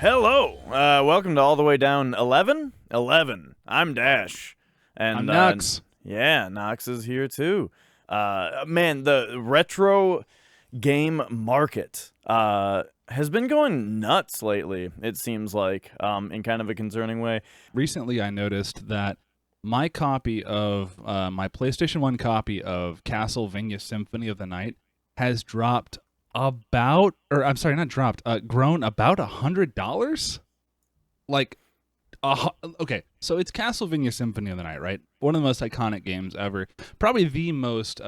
Hello, welcome to All the Way Down 11? 11. I'm Dash. And I'm Knox. Yeah, Knox is here too. Man, the retro game market has been going nuts lately, it seems like, in kind of a concerning way. Recently, I noticed that my copy of my PlayStation 1 copy of Castlevania Symphony of the Night has dropped about, or I'm sorry, not dropped, grown about $100. Like, okay, so it's Castlevania Symphony of the Night, right? One of the most iconic games ever. Probably the most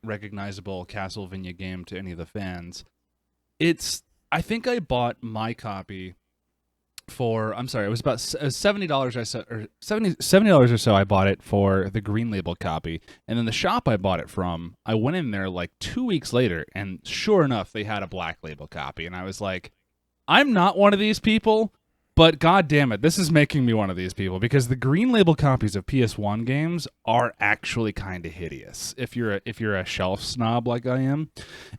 recognizable Castlevania game to any of the fans. I think I bought my copy for, I'm sorry, it was about $70 I said, or $70 or so. I bought it for the green label copy, and then the shop I bought it from, I went in there like 2 weeks later, and sure enough, they had a black label copy, and I was like, I'm not one of these people, but god damn it, this is making me one of these people, because the green label copies of PS1 games are actually kind of hideous if you're a shelf snob like I am,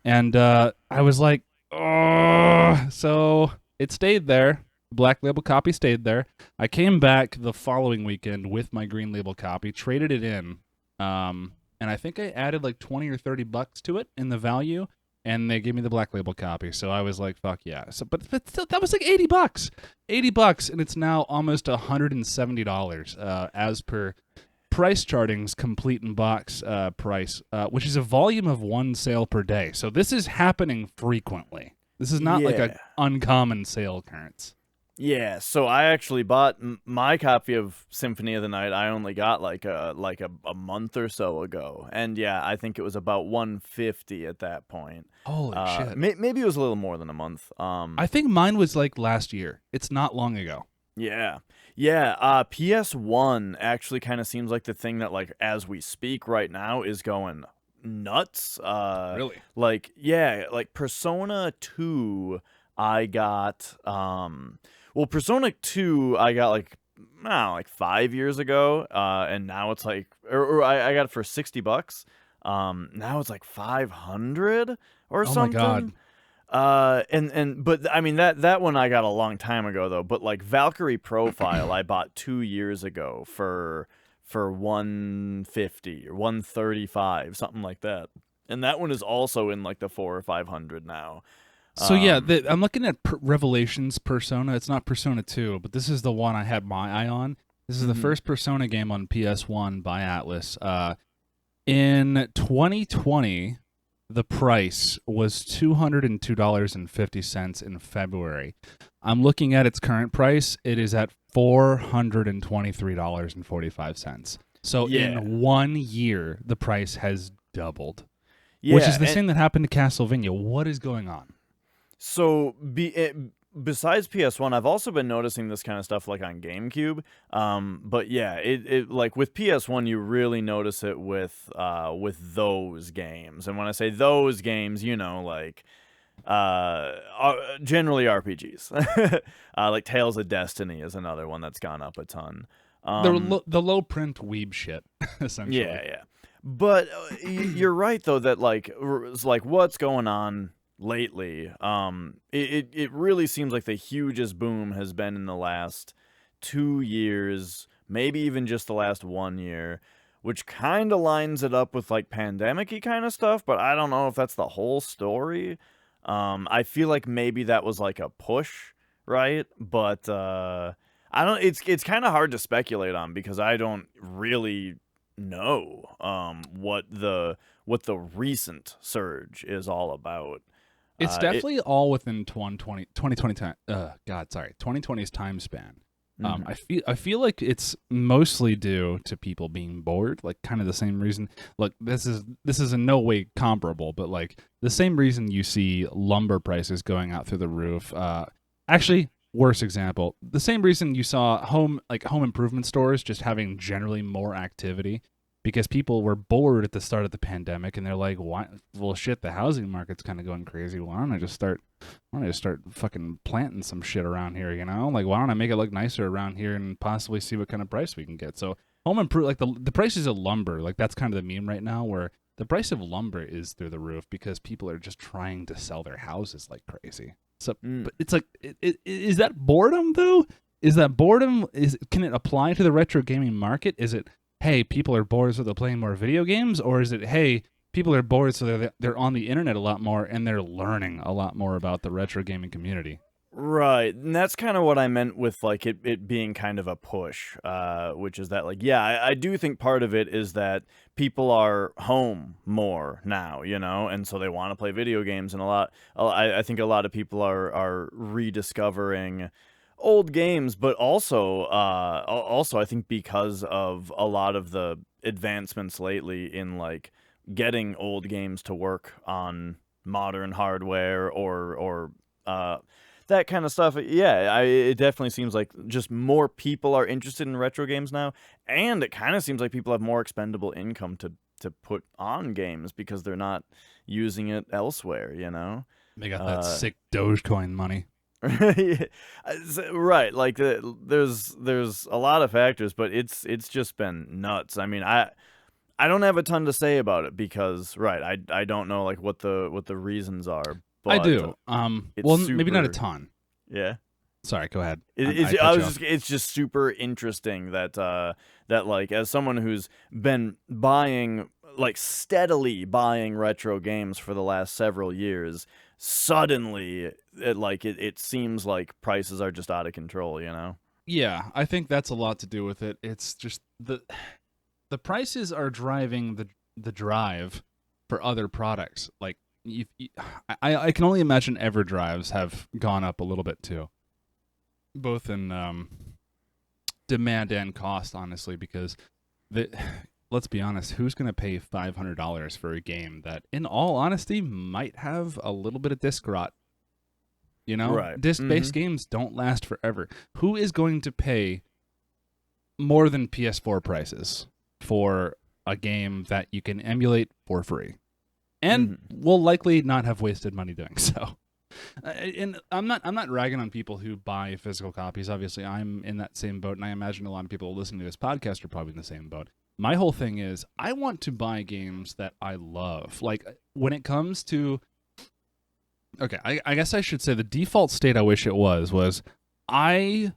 and I was like, oh, so it stayed there. Black label copy stayed there. I came back the following weekend with my green label copy, traded it in, and I think I added like $20 or $30 to it in the value, and they gave me the black label copy. So I was like, "Fuck yeah!" So, but still, that was like $80, $80, and it's now almost $170 as per Price Charting's complete in box price, which is a volume of one sale per day. So this is happening frequently. This is not like an uncommon sale occurrence. Yeah, so I actually bought my copy of Symphony of the Night. I only got like a month or so ago, and yeah, I think it was about $150 at that point. Holy shit! Maybe it was a little more than a month. I think mine was like last year. It's not long ago. Yeah. PS1 actually kind of seems like the thing that, like, as we speak right now, is going nuts. Really? Like, yeah, like Persona 2, I got well, Persona 2, I got like, I don't know, like 5 years ago, and now it's like, or I got it for $60. Now it's like 500 or something. Oh my god. But I mean that one I got a long time ago though. But like Valkyrie Profile, I bought 2 years ago for $150 or $135, something like that. And that one is also in like the 400 or 500 now. So yeah, I'm looking at Revelations Persona. It's not Persona 2, but this is the one I had my eye on. This is the first Persona game on PS1 by Atlas. In 2020, the price was $202.50 in February. I'm looking at its current price. It is at $423.45. So in 1 year, the price has doubled. Yeah, which is the same that happened to Castlevania. What is going on? So, besides PS1, I've also been noticing this kind of stuff like on GameCube. But yeah, it like with PS1, you really notice it with those games. And when I say those games, you know, like generally RPGs. Like Tales of Destiny is another one that's gone up a ton. The low print weeb shit, essentially. Yeah. But you're right though that like what's going on lately, it really seems like the hugest boom has been in the last 2 years, maybe even just the last 1 year, which kind of lines it up with like pandemic-y kind of stuff, but I don't know if that's the whole story. I feel like maybe that was like a push, right? But I don't. It's kind of hard to speculate on because I don't really know what the recent surge is all about. It's definitely all within 2020's time span. I feel like it's mostly due to people being bored, like kind of the same reason. Look, this is in no way comparable, but like the same reason you see lumber prices going out through the roof. Actually, worse example, the same reason you saw home improvement stores just having generally more activity. Because people were bored at the start of the pandemic, and they're like, "Why? Well, shit, the housing market's kind of going crazy. Why don't I just start fucking planting some shit around here? You know, like why don't I make it look nicer around here and possibly see what kind of price we can get?" So home improve, like the prices of lumber, like that's kind of the meme right now, where the price of lumber is through the roof because people are just trying to sell their houses like crazy. So, but it's like, is that boredom though? Is that boredom? Can it apply to the retro gaming market? Is it, hey, people are bored so they're playing more video games, or is it, hey, people are bored so they're on the internet a lot more and they're learning a lot more about the retro gaming community? Right, and that's kind of what I meant with, like, it being kind of a push, which is that, like, yeah, I do think part of it is that people are home more now, you know, and so they want to play video games, and I think a lot of people are rediscovering old games, but also I think because of a lot of the advancements lately in, like, getting old games to work on modern hardware or that kind of stuff. Yeah, it definitely seems like just more people are interested in retro games now, and it kind of seems like people have more expendable income to put on games because they're not using it elsewhere, you know? They got that sick Dogecoin money. Right, like there's a lot of factors, but it's just been nuts. I mean, I don't have a ton to say about it because I don't know like what the reasons are. But I do. Well, maybe not a ton. Yeah. Sorry, go ahead. It's just super interesting that that like as someone who's been buying like steadily buying retro games for the last several years, suddenly it seems like prices are just out of control, you know? Yeah, I think that's a lot to do with it. It's just the prices are driving the drive for other products. Like I can only imagine EverDrives have gone up a little bit too, both in demand and cost, honestly, because let's be honest, who's going to pay $500 for a game that, in all honesty, might have a little bit of disc rot? You know, Right. Disc-based games don't last forever. Who is going to pay more than PS4 prices for a game that you can emulate for free? And will likely not have wasted money doing so. And I'm not ragging on people who buy physical copies. Obviously, I'm in that same boat, and I imagine a lot of people listening to this podcast are probably in the same boat. My whole thing is I want to buy games that I love. Like when it comes to, okay, I guess I should say the default state I wish it was I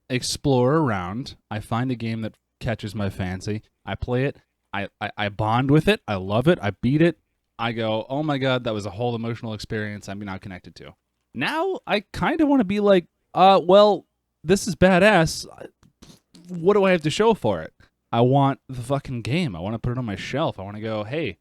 explore around, I find a game that catches my fancy, I play it, I bond with it, I love it, I beat it. I go, oh my god, that was a whole emotional experience I'm now connected to. Now, I kind of want to be like, well, this is badass. What do I have to show for it? I want the fucking game. I want to put it on my shelf. I want to go, hey,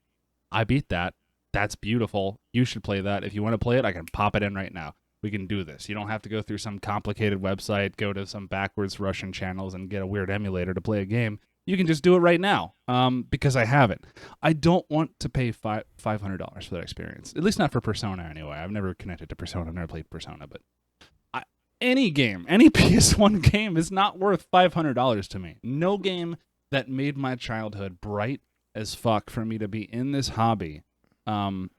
I beat that. That's beautiful. You should play that. If you want to play it, I can pop it in right now. We can do this. You don't have to go through some complicated website, go to some backwards Russian channels and get a weird emulator to play a game. You can just do it right now because I have it. I don't want to pay $500 for that experience. At least not for Persona anyway. I've never connected to Persona. I've never played Persona. But any game, any PS1 game is not worth $500 to me. No game that made my childhood bright as fuck for me to be in this hobby. And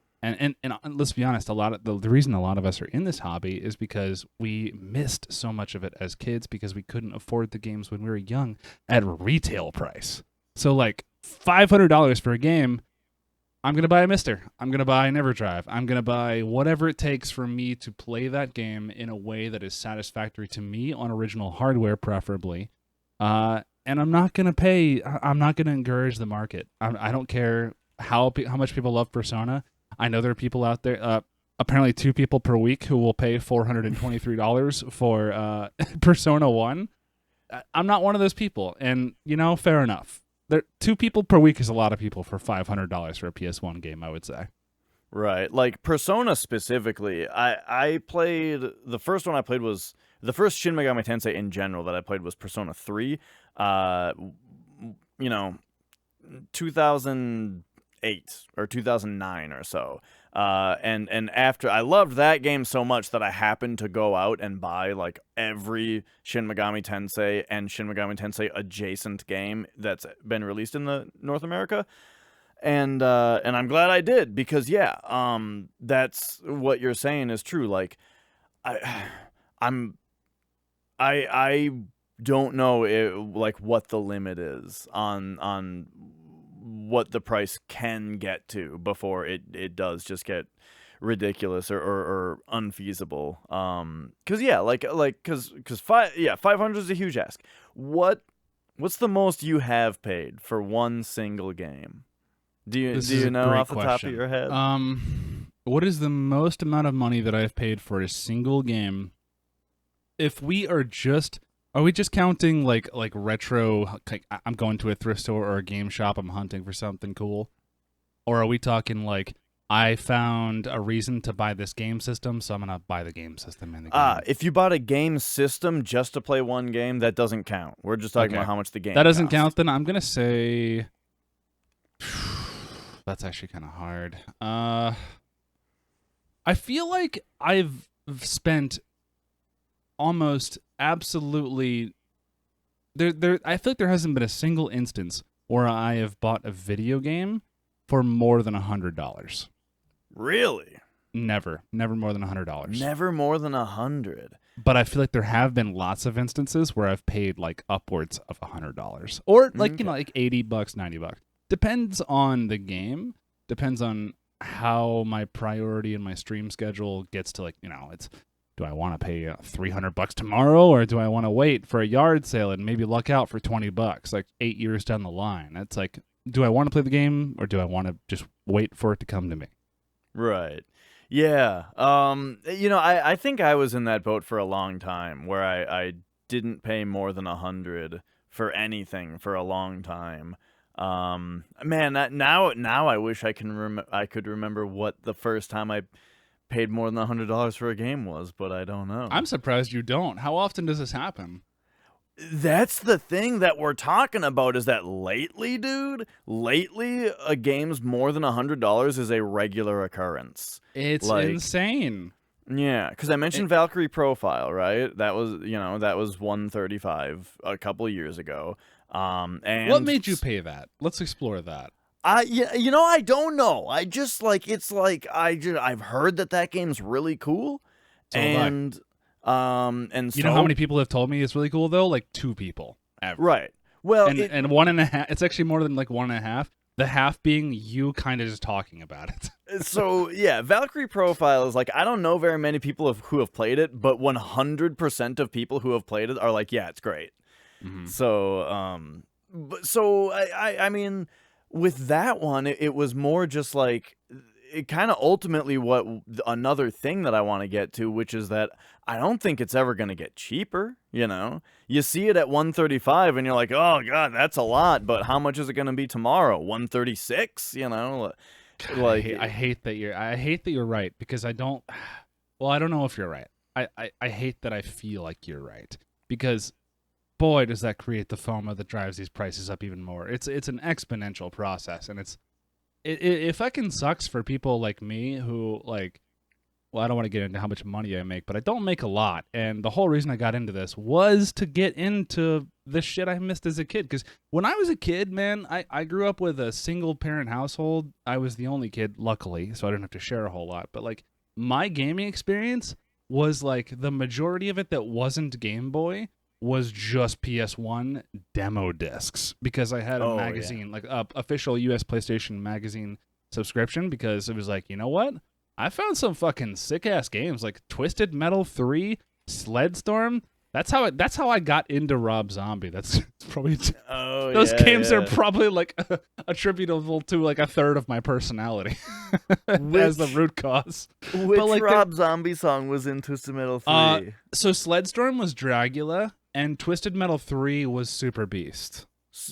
let's be honest, a lot of the reason a lot of us are in this hobby is because we missed so much of it as kids because we couldn't afford the games when we were young at retail price. So like $500 for a game, I'm gonna buy a Mister. I'm gonna buy an EverDrive. I'm gonna buy whatever it takes for me to play that game in a way that is satisfactory to me on original hardware, preferably. And I'm not gonna pay. I'm not gonna encourage the market. I don't care how much people love Persona. I know there are people out there, apparently 2 people per week, who will pay $423 for Persona 1. I'm not one of those people, and, you know, fair enough. 2 people per week is a lot of people for $500 for a PS1 game, I would say. Right. Like, Persona specifically, I played... The first one I played was... The first Shin Megami Tensei in general that I played was Persona 3. You know, 2008 or 2009 or so. And after I loved that game so much that I happened to go out and buy like every Shin Megami Tensei and Shin Megami Tensei adjacent game that's been released in the North America. And I'm glad I did because that's what you're saying is true. Like I don't know like what the limit is on what the price can get to before it does just get ridiculous or unfeasible. Cause yeah, cause 500 is a huge ask. What's the most you have paid for one single game? Do you know off the top of your head? What is the most amount of money that I've paid for a single game? If we are we just counting like retro? Like I'm going to a thrift store or a game shop. I'm hunting for something cool, or are we talking like I found a reason to buy this game system, so I'm gonna buy the game system in the game? If you bought a game system just to play one game, that doesn't count. We're just talking about how much the game. That doesn't costs. count. Then I'm gonna say that's actually kind of hard. I feel like I've spent almost absolutely I feel like there hasn't been a single instance where I have bought a video game for more than $100. Really? Never more than $100. Never more than 100. But I feel like there have been lots of instances where I've paid like upwards of $100, or like like $80, $90. Depends on the game. Depends on how my priority and my stream schedule gets to, like, it's, do I want to pay $300 tomorrow, or do I want to wait for a yard sale and maybe luck out for $20 like 8 years down the line? It's like, do I want to play the game, or do I want to just wait for it to come to me? Right. Yeah. I think I was in that boat for a long time where I didn't pay more than 100 for anything for a long time. Man, now I wish I could remember what the first time I paid more than $100 for a game was, but I don't know. I'm surprised you don't. How often does this happen? That's the thing that we're talking about, is that lately, dude, a game's more than $100 is a regular occurrence. It's insane. Yeah, because I mentioned Valkyrie Profile, right? That was, that was $135 a couple of years ago. And what made you pay that? Let's explore that. I don't know. I just I've heard that game's really cool, so and you know how many people have told me it's really cool though? Like 2 people. Ever. Right. Well, and 1.5. It's actually more than like 1.5. The half being you kind of just talking about it. So yeah, Valkyrie Profile is like, I don't know very many people who have played it, but 100% of people who have played it are like, yeah, it's great. Mm-hmm. So I mean, with that one, it was more just like, it kind of ultimately what another thing that I want to get to, which is that I don't think it's ever going to get cheaper. You see it at $135 and you're like, oh god, that's a lot, but how much is it going to be tomorrow? $136? Like, I hate that you're right, because I don't know if you're right. I hate that I feel like you're right, because boy, does that create the FOMO that drives these prices up even more. It's an exponential process, and it fucking sucks for people like me who, like, well, I don't want to get into how much money I make, but I don't make a lot. And the whole reason I got into this was to get into the shit I missed as a kid. Because when I was a kid, man, I grew up with a single-parent household. I was the only kid, luckily, so I didn't have to share a whole lot. But, like, my gaming experience was, like, the majority of it that wasn't Game Boy was just PS1 demo discs, because I had a magazine, like official US PlayStation magazine subscription, because it was like, you know what? I found some fucking sick ass games like Twisted Metal 3, Sled Storm. That's how I got into Rob Zombie. That's probably those games are probably like attributable to like a third of my personality as the root cause. Which Rob Zombie song was in Twisted Metal 3? So Sled Storm was Dragula, and Twisted Metal 3 was Super Beast.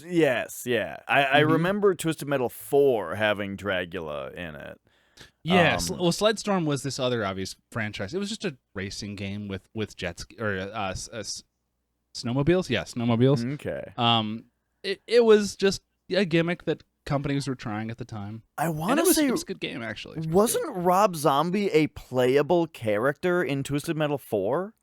Yes, yeah. I remember Twisted Metal 4 having Dragula in it. Yeah, well, Sled Storm was this other obvious franchise. It was just a racing game with jet ski, or snowmobiles. Yeah, snowmobiles. Okay. It was just a gimmick that companies were trying at the time. I want to say it was a good game, actually. Wasn't Rob Zombie a playable character in Twisted Metal 4?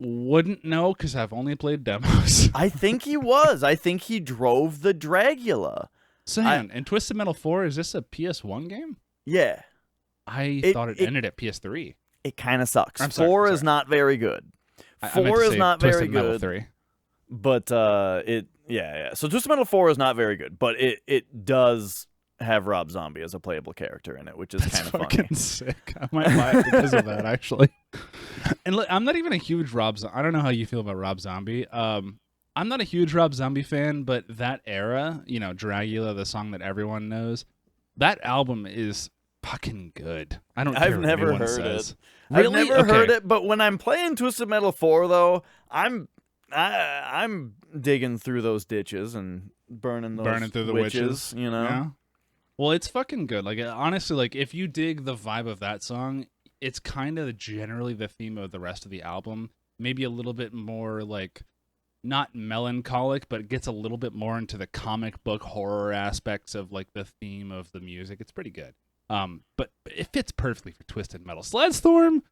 Wouldn't know, because I've only played demos. I think he was. I think he drove the Dragula. So, and Twisted Metal 4, is this a PS1 game? Yeah. I thought it ended at PS3. It kind of sucks. I'm 4 is not very good. 4 is not very good. 3. But yeah. So Twisted Metal 4 is not very good, but it does have Rob Zombie as a playable character in it, which is kind of fucking funny. sick. I might buy it because of that, actually. And look, I'm not even a huge I don't know how you feel about Rob Zombie. I'm not a huge Rob Zombie fan, but that era, you know, Dragula, the song that everyone knows, that album is fucking good. I don't care I've what never anyone heard says. it. Really? I've never Okay. heard it, but when I'm playing Twisted Metal 4, though, I'm digging through those ditches and burning Through the witches, you know? Yeah. Well, it's fucking good. Like, honestly, like, if you dig the vibe of that song, it's kind of generally the theme of the rest of the album. Maybe a little bit more, like, not melancholic, but it gets a little bit more into the comic book horror aspects of, like, the theme of the music. It's pretty good. But it fits perfectly for Twisted Metal. Sled Storm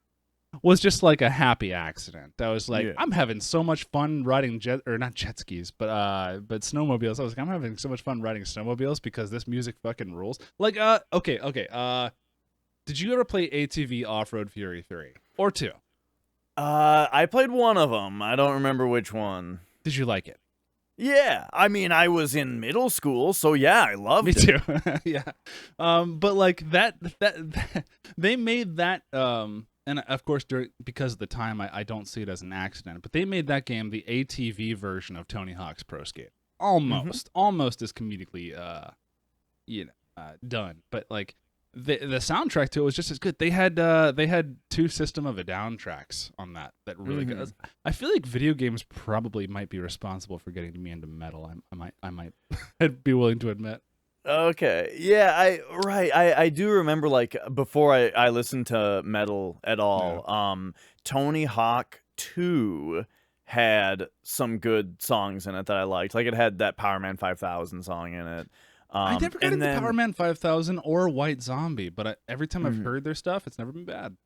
was just like a happy accident. I was like, Yeah. I'm having so much fun riding not jet skis, but snowmobiles. I was like, I'm having so much fun riding snowmobiles because this music fucking rules. Like, okay. Did you ever play ATV Off-Road Fury 3 or 2? I played one of them. I don't remember which one. Did you like it? Yeah, I mean, I was in middle school, so yeah, I loved Me it. too. Yeah. But like that they made that and of course because of the time I don't see it as an accident, but they made that game the ATV version of Tony Hawk's Pro Skate. Almost as comedically done. But like the soundtrack to it was just as good. They had 2 System of a Down tracks on that really good. I feel like video games probably might be responsible for getting me into metal. I might I'd be willing to admit. Okay. Yeah, I do remember, like, before I listened to metal at all, Tony Hawk 2 had some good songs in it that I liked. Like, it had that Power Man 5000 song in it. I never got into then Power Man 5000 or White Zombie, but every time I've heard their stuff, it's never been bad.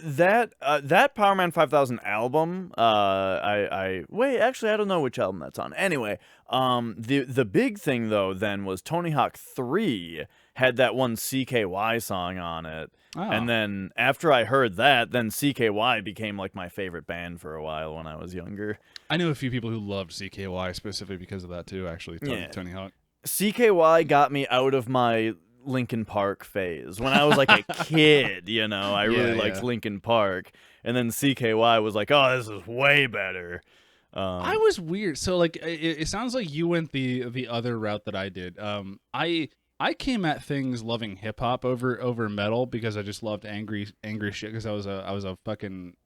that Power Man 5000 album, I wait, actually I don't know which album that's on. Anyway, the big thing though then was Tony Hawk 3 had that one CKY song on it. Oh. And then after I heard that, then CKY became like my favorite band for a while when I was younger. I knew a few people who loved CKY specifically because of that too, actually. Tony Hawk. CKY got me out of my Linkin Park phase. When I was like a kid, you know, I really liked Linkin Park. And then CKY was like, oh, this is way better. I was weird. So like it sounds like you went the other route that I did. I came at things loving hip hop over metal because I just loved angry shit because I was a fucking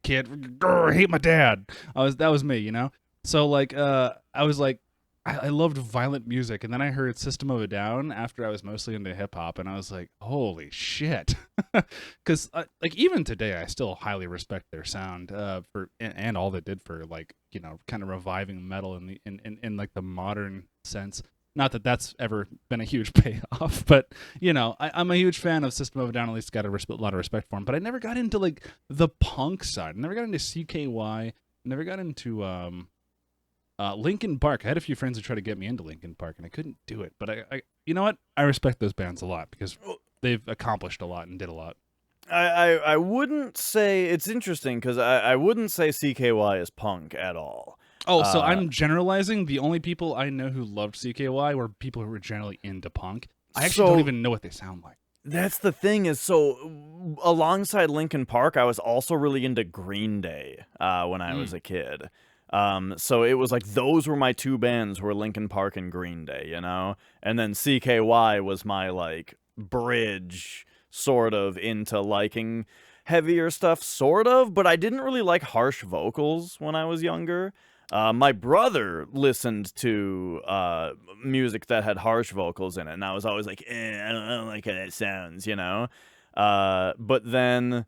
kid. Grr, hate my dad. That was me, you know? So like I was like I loved violent music, and then I heard System of a Down after I was mostly into hip hop, and I was like, "Holy shit!" Because like even today, I still highly respect their sound and all they did for like kind of reviving metal in like the modern sense. Not that that's ever been a huge payoff, but I'm a huge fan of System of a Down. At least got a lot of respect for them. But I never got into like the punk side. I never got into CKY. Never got into Linkin Park. I had a few friends who tried to get me into Linkin Park, and I couldn't do it. But I you know what? I respect those bands a lot because they've accomplished a lot and did a lot. I wouldn't say it's interesting because I wouldn't say CKY is punk at all. Oh, so I'm generalizing. The only people I know who loved CKY were people who were generally into punk. I actually don't even know what they sound like. That's the thing is, so alongside Linkin Park, I was also really into Green Day when I was a kid. So it was like those were my 2 bands were Linkin Park and Green Day, you know? And then CKY was my like bridge sort of into liking heavier stuff, sort of, but I didn't really like harsh vocals when I was younger. My brother listened to music that had harsh vocals in it, and I was always like, I don't like how that sounds, you know? But then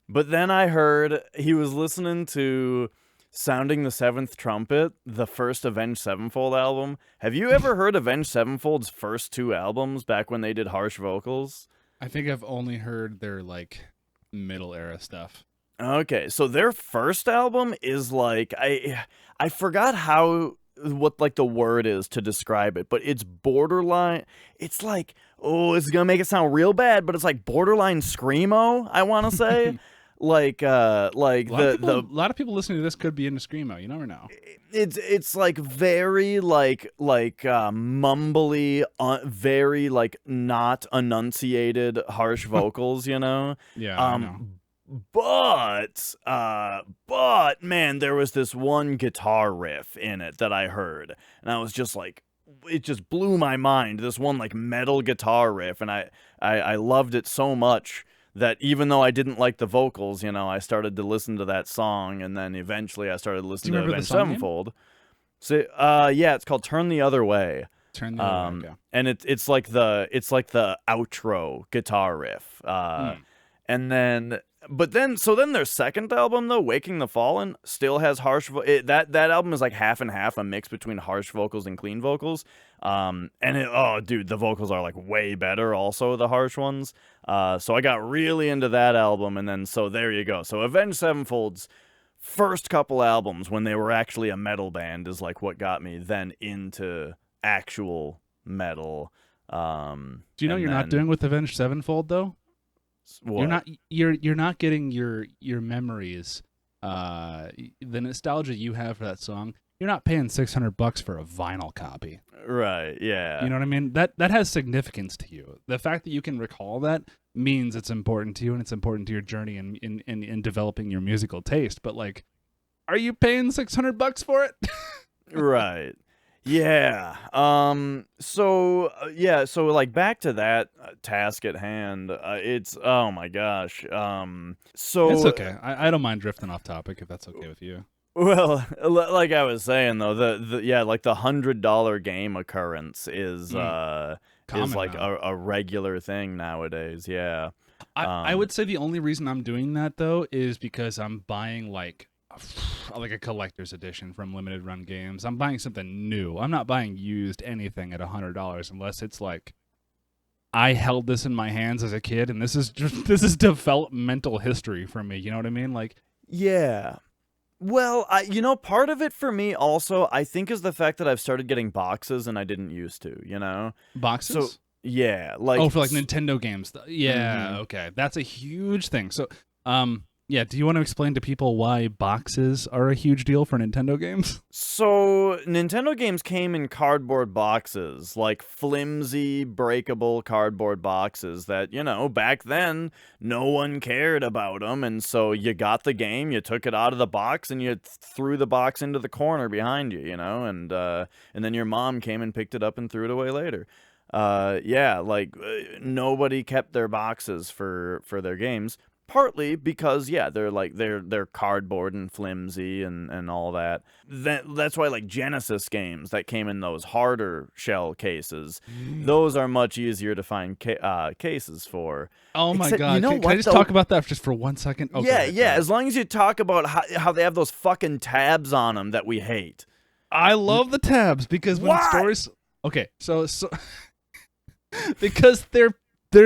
I heard he was listening to Sounding the Seventh Trumpet, the first Avenged Sevenfold album. Have you ever heard Avenged Sevenfold's first 2 albums back when they did harsh vocals? I think I've only heard their like middle era stuff. Okay, so their first album is like I forgot what like the word is to describe it, but it's borderline. It's like, oh, it's gonna make it sound real bad, but it's like borderline screamo, I want to say. like A the lot of people listening to this could be into screamo. You never know. it's like very mumbly, very like not enunciated harsh vocals, you know. Yeah, I know. Um, but man, there was this one guitar riff in it that I heard, and I was just like, it just blew my mind. This one like metal guitar riff, and I loved it so much that even though I didn't like the vocals, you know, I started to listen to that song, and then eventually I started listening to remember the Avenged song name? Sevenfold. So, yeah, it's called "Turn the Other Way." Turn the other way. Okay. And it's like the outro guitar riff. And then, but then, so then their second album though, "Waking the Fallen," still has that album is like half and half, a mix between harsh vocals and clean vocals. And oh dude, the vocals are like way better, also the harsh ones. So I got really into that album, and then so there you go. So Avenged Sevenfold's first couple albums, when they were actually a metal band, is like what got me then into actual metal. Do you know you're not doing with Avenged Sevenfold though? What? You're not getting your memories, the nostalgia you have for that song. You're not paying $600 for a vinyl copy. Right, yeah. You know what I mean? That has significance to you. The fact that you can recall that means it's important to you, and it's important to your journey in developing your musical taste. But like, are you paying $600 for it? Right. Yeah. So yeah. So like back to that task at hand. It's oh my gosh. So It's okay. I don't mind drifting off topic if that's okay with you. well, like I was saying though, the yeah, like the $100 game occurrence is Common like now. a regular thing nowadays. Yeah. I would say the only reason I'm doing that though is because I'm buying like a collector's edition from limited run games. I'm buying something new. I'm not buying used anything at $100 unless it's like I held this in my hands as a kid, and this is developmental history for me. You know what I mean? Like, yeah. Well, part of it for me also, I think, is the fact that I've started getting boxes and I didn't used to, you know? boxes. So, yeah, like For like Nintendo games. Yeah, okay, that's a huge thing. So, yeah, do you want to explain to people why boxes are a huge deal for Nintendo games? So, Nintendo games came in cardboard boxes, like flimsy, breakable cardboard boxes that, back then, no one cared about them, and so you got the game, you took it out of the box, and you threw the box into the corner behind you, and then your mom came and picked it up and threw it away later. Yeah, like, nobody kept their boxes for their games. Partly because, yeah, they're cardboard and flimsy and all that. That's why, like, Genesis games that came in those harder shell cases, those are much easier to find cases for. Oh my Except, god! Can I just though? talk about that just for 1 second? Okay, Yeah. As long as you talk about how they have those fucking tabs on them that we hate. I love the tabs because when Why? stores. Okay, so because they're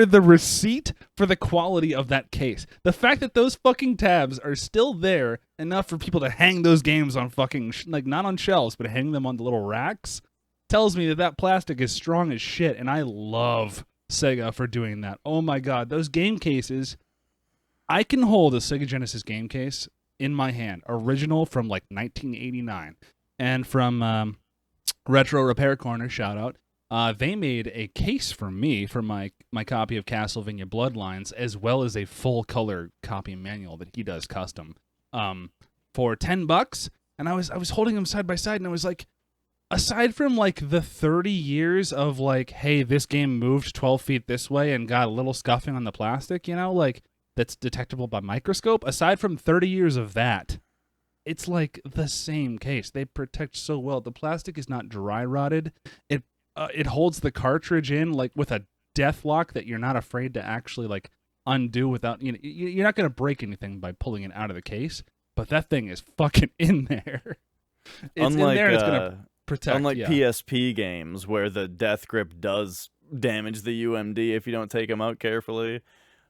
the receipt for the quality of that case. The fact that those fucking tabs are still there enough for people to hang those games on fucking like not on shelves but hang them on the little racks tells me that plastic is strong as shit, and I love Sega for doing that. Oh my god, those game cases. I can hold a Sega Genesis game case in my hand, original from like 1989, and from Retro Repair Corner, shout out. They made a case for me for my copy of Castlevania Bloodlines, as well as a full color copy manual that he does custom, for $10. And I was holding them side by side, and I was like, aside from like the 30 years of like, hey, this game moved 12 feet this way and got a little scuffing on the plastic, like that's detectable by microscope. Aside from 30 years of that, it's like the same case. They protect so well. The plastic is not dry rotted. It holds the cartridge in like with a death lock that you're not afraid to actually like undo without, you're not going to break anything by pulling it out of the case, but that thing is fucking in there. It's in there and it's going to protect. Unlike PSP games where the death grip does damage the UMD if you don't take them out carefully.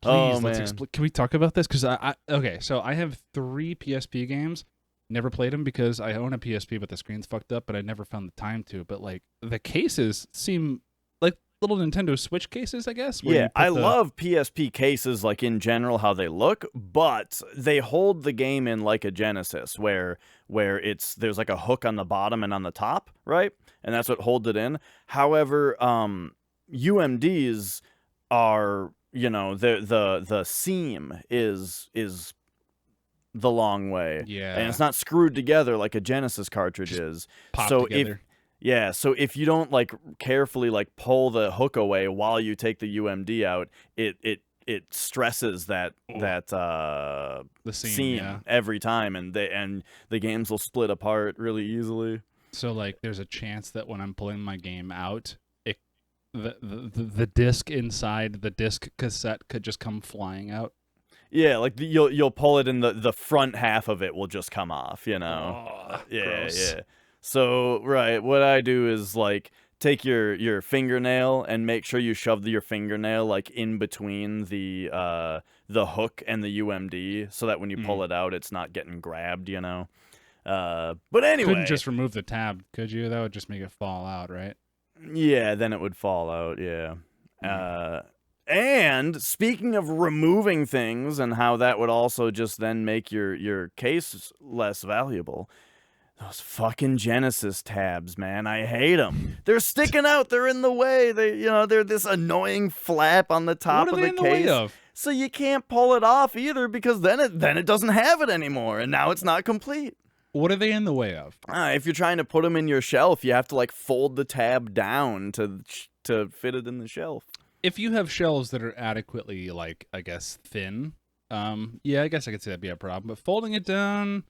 Please, can we talk about this? Because okay, so I have 3 PSP games. Never played them because I own a PSP, but the screen's fucked up, but I never found the time to. But, like, the cases seem like little Nintendo Switch cases, I guess. Where Yeah, you put I the, love PSP cases, like in general, how they look, but they hold the game in like a Genesis, where there's like a hook on the bottom and on the top, right? And that's what holds it in. However, UMDs are, the seam is the long way, yeah, and it's not screwed together like a Genesis cartridge Just is. pop So together. so if you don't like carefully like pull the hook away while you take the UMD out, it stresses that Oh. The seam, yeah. every time, and the games will split apart really easily. So like, there's a chance that when I'm pulling my game out, the disc inside the disc cassette could just come flying out. Yeah, like you'll pull it and the front half of it will just come off, Oh, Yeah, gross. yeah. So, right, what I do is like take your fingernail and make sure you shove your fingernail like in between the hook and the UMD, so that when you pull it out, it's not getting grabbed, But anyway, Couldn't just remove the tab, could you? That would just make it fall out, right? yeah, then it would fall out, yeah. And speaking of removing things and how that would also just then make your case less valuable, those fucking Genesis tabs, man, I hate them. They're sticking out. They're in the way. They're this annoying flap on the top What are of they the in the way case. of? So you can't pull it off either, because then it doesn't have it anymore, and now it's not complete. What are they in the way of? If you're trying to put them in your shelf, you have to like fold the tab down to fit it in the shelf. If you have shelves that are adequately, like, I guess, thin, yeah, I guess I could say that'd be a problem. But folding it down,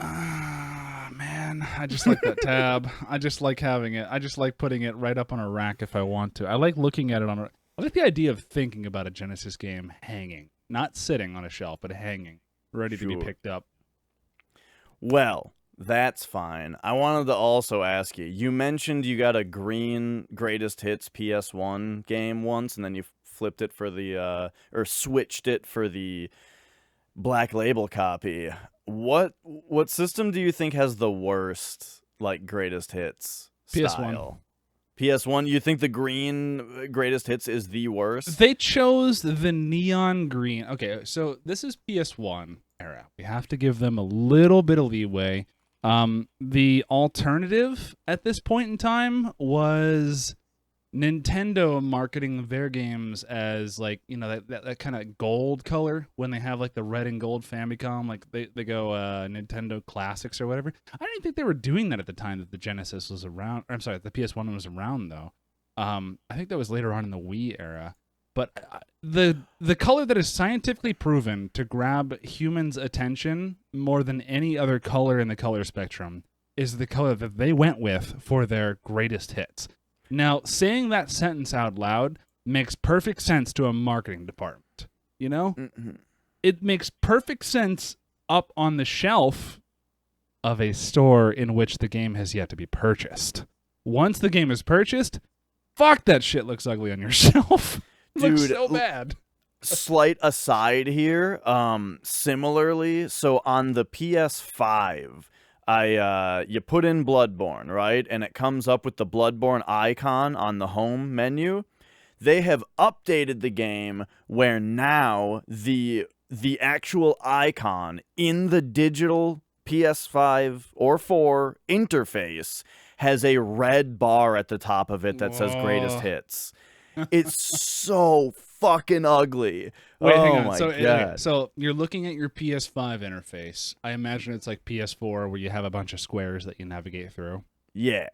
man, I just like that tab. I just like having it. I just like putting it right up on a rack if I want to. I like looking at it I like the idea of thinking about a Genesis game hanging, not sitting on a shelf, but hanging, ready to be Sure. picked up. Well, that's fine. I wanted to also ask you. You mentioned you got a green Greatest Hits PS1 game once, and then you flipped it for the or switched it for the Black Label copy. What system do you think has the worst like Greatest Hits PS1. style? PS1. You think the green Greatest Hits is the worst? They chose the neon green. Okay, so this is PS1 era. We have to give them a little bit of leeway. The alternative at this point in time was Nintendo marketing their games as like, that kind of gold color when they have like the red and gold Famicom, like they go Nintendo Classics or whatever. I didn't think they were doing that at the time that the Genesis was around. I'm sorry, the PS1 was around though. I think that was later on in the Wii era. But the color that is scientifically proven to grab humans' attention more than any other color in the color spectrum is the color that they went with for their greatest hits. Now, saying that sentence out loud makes perfect sense to a marketing department. Mm-hmm. It makes perfect sense up on the shelf of a store in which the game has yet to be purchased. Once the game is purchased, fuck, that shit looks ugly on your shelf. Dude, looks so bad. Slight aside here. Similarly, so on the PS5, you put in Bloodborne, right? And it comes up with the Bloodborne icon on the home menu. They have updated the game where now the actual icon in the digital PS5 or 4 interface has a red bar at the top of it that says Greatest Hits. It's so fucking ugly. Wait, hang oh on. my So, god. okay, so you're looking at your PS5 interface. I imagine it's like PS4 where you have a bunch of squares that you navigate through. Yeah.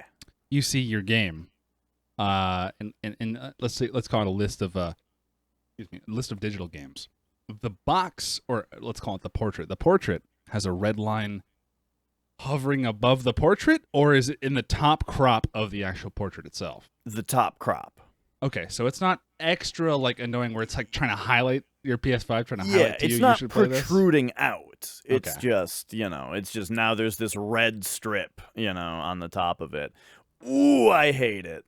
You see your game. And let's call it a list of list of digital games. The box, or let's call it the portrait. The portrait has a red line hovering above the portrait, or is it in the top crop of the actual portrait itself? The top crop. Okay, so it's not extra like annoying where it's like trying to highlight your PS5, trying to highlight to it's you. not You should play this. protruding out. It's Okay. just, it's just now there's this red strip, on the top of it. Ooh, I hate it.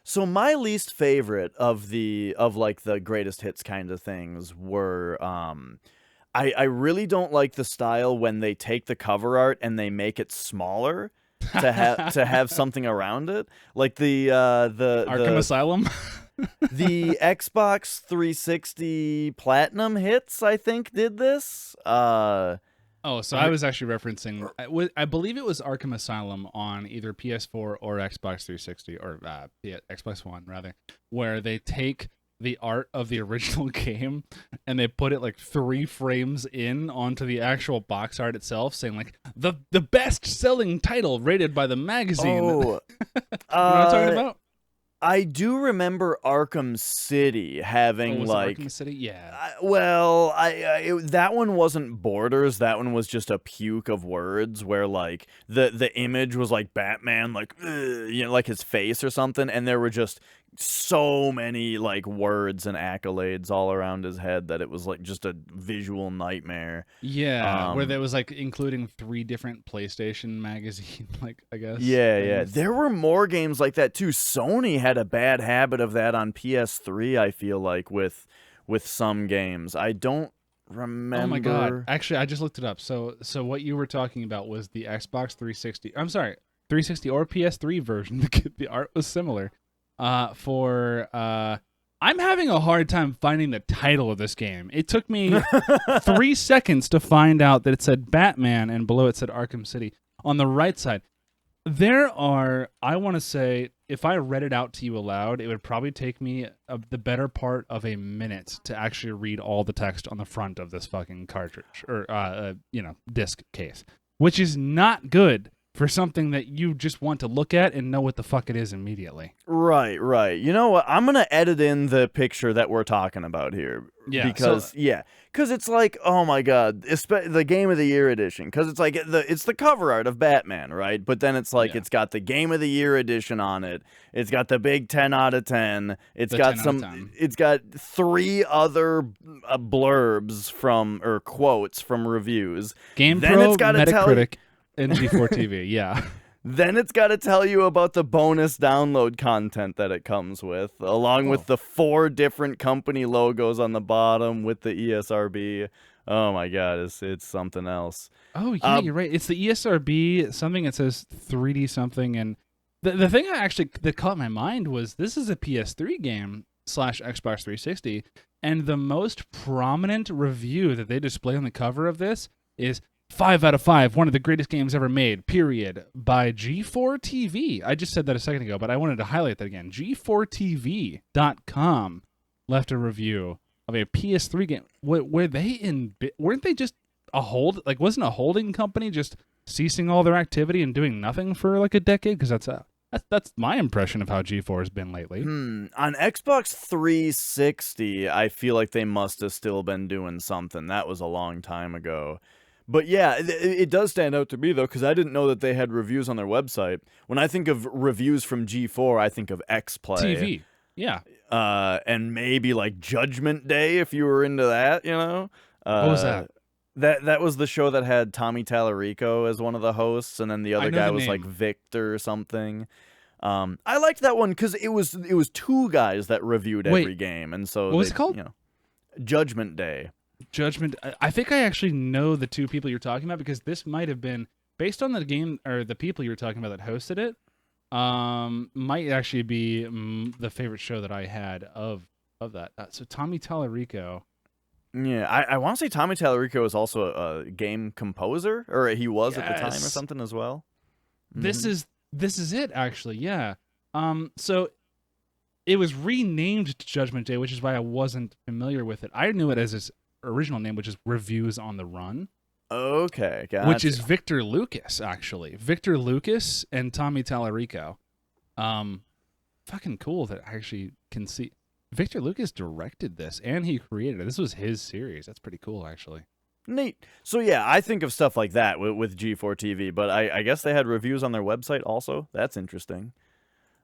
So my least favorite of the greatest hits kind of things were I really don't like the style when they take the cover art and they make it smaller. to have something around it, like the Arkham Asylum. the Xbox 360 Platinum hits, I think, did this. Oh, so I was actually referencing. I believe it was Arkham Asylum on either PS4 or Xbox 360 or Xbox One rather, where they take the art of the original game and they put it like 3 frames in onto the actual box art itself, saying like the best selling title rated by the magazine. Oh, you know what I'm talking about? I do remember Arkham City having was like it Arkham City? Yeah. That one wasn't Borders. That one was just a puke of words where like the image was like Batman, like like his face or something, and there were just so many like words and accolades all around his head that it was like just a visual nightmare. Yeah, where there was like including 3 different PlayStation magazine, like I guess. Yeah. There were more games like that too. Sony had a bad habit of that on PS3, I feel like, with some games. I don't remember. Oh my god. Actually, I just looked it up. So what you were talking about was the Xbox 360. I'm sorry, 360 or PS3 version. The art was similar. I'm having a hard time finding the title of this game. It took me 3 seconds to find out that it said Batman and below it said Arkham City. On the right side, there are, I want to say, if I read it out to you aloud, it would probably take me the better part of a minute to actually read all the text on the front of this fucking cartridge or, disc case, which is not good for something that you just want to look at and know what the fuck it is immediately. Right. You know what? I'm gonna edit in the picture that we're talking about here. Yeah. Because it's like, oh my god, the Game of the Year edition. Because it's like it's the cover art of Batman, right? But then it's like it's got the Game of the Year edition on it. It's got the big 10 out of 10. It's got It's got 3 other blurbs or quotes from reviews. GamePro, Metacritic, and G4 TV. Yeah. Then it's got to tell you about the bonus download content that it comes with, along with the 4 different company logos on the bottom with the ESRB. Oh my god, it's something else. Oh yeah, you're right. It's the ESRB, something that says 3D something, and the thing that caught my mind was this is a PS3 game / Xbox 360, and the most prominent review that they display on the cover of this is 5 out of 5, one of the greatest games ever made, period, by G4 TV. I just said that a second ago, but I wanted to highlight that again. G4TV.com left a review of a PS3 game. Weren't they just wasn't a holding company just ceasing all their activity and doing nothing for like a decade? Because that's my impression of how G4 has been lately. On Xbox 360, I feel like they must have still been doing something. That was a long time ago. But yeah, it does stand out to me, though, because I didn't know that they had reviews on their website. When I think of reviews from G4, I think of XPlay. TV, yeah. And maybe, like, Judgment Day, if you were into that, you know? What was that? That was the show that had Tommy Tallarico as one of the hosts, and then the other guy was, like, Victor or something. I liked that one because it was 2 guys that reviewed every game. And so what was it called? Judgment Day. Judgment. I think I actually know the 2 people you're talking about because this might have been based on the game or the people you were talking about that hosted it. Might actually be the favorite show that I had of that. So Tommy Tallarico. Yeah, I want to say Tommy Tallarico is also a game composer, or he was at the time or something as well. This is it actually. Yeah. So it was renamed to Judgment Day, which is why I wasn't familiar with it. I knew it as its original name, which is Reviews on the Run. Okay, gotcha. Which is Victor Lucas, actually. Victor Lucas and Tommy Tallarico. Fucking cool that I actually can see. Victor Lucas directed this, and he created it. This was his series. That's pretty cool, actually. Neat. So yeah, I think of stuff like that with G4 TV, but I guess they had reviews on their website also. That's interesting.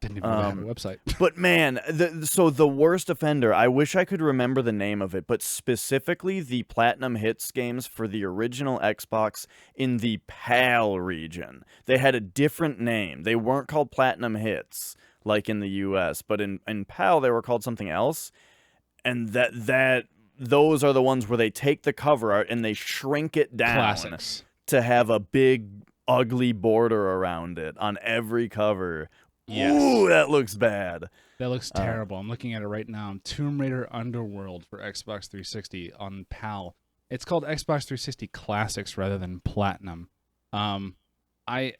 Didn't even have a website. But man, so the worst offender, I wish I could remember the name of it, but specifically the Platinum Hits games for the original Xbox in the PAL region. They had a different name. They weren't called Platinum Hits like in the US, but in PAL they were called something else. And those are the ones where they take the cover art and they shrink it down Classics. to have a big ugly border around it on every cover. Yes. Ooh, that looks bad. That looks terrible. I'm looking at it right now. Tomb Raider Underworld for Xbox 360 on PAL. It's called Xbox 360 Classics rather than Platinum. I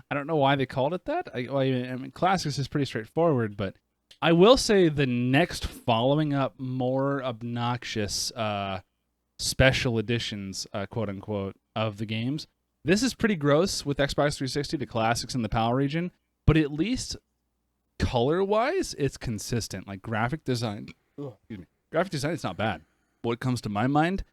I don't know why they called it that. I mean, Classics is pretty straightforward, but I will say the next following up more obnoxious special editions, quote unquote, of the games. This is pretty gross with Xbox 360, the Classics in the PAL region, but at least color-wise, it's consistent. Like graphic design, graphic design is not bad. What comes to my mind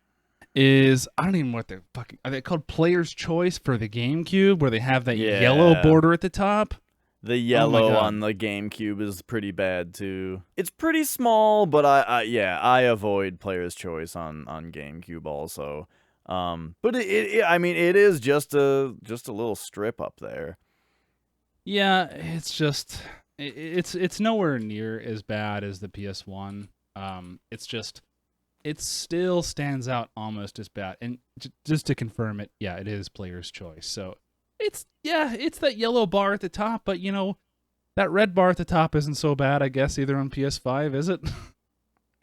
is, I don't even know what they're fucking, are they called Player's Choice for the GameCube, where they have that yellow border at the top? The yellow on the GameCube is pretty bad too. It's pretty small, but I avoid Player's Choice on GameCube also. But I mean, it is just a little strip up there. Yeah, it's just it's nowhere near as bad as the PS1. It's just, it still stands out almost as bad. And just to confirm it, yeah, it is Player's Choice. So it's that yellow bar at the top, but that red bar at the top isn't so bad, I guess, either on PS5, is it?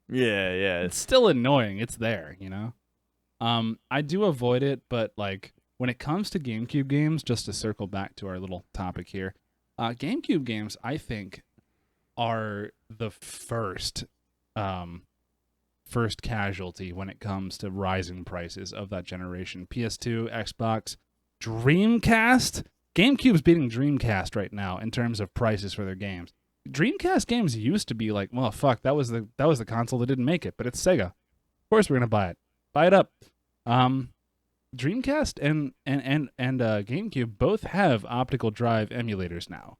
Yeah. It's still annoying. It's there, I do avoid it, but like when it comes to GameCube games, just to circle back to our little topic here, GameCube games, I think, are the first casualty when it comes to rising prices of that generation. PS2, Xbox, Dreamcast. GameCube's beating Dreamcast right now in terms of prices for their games. Dreamcast games used to be like, well, fuck, that was the console that didn't make it, but it's Sega. Of course we're gonna buy it. Buy it up. Dreamcast and GameCube both have optical drive emulators now.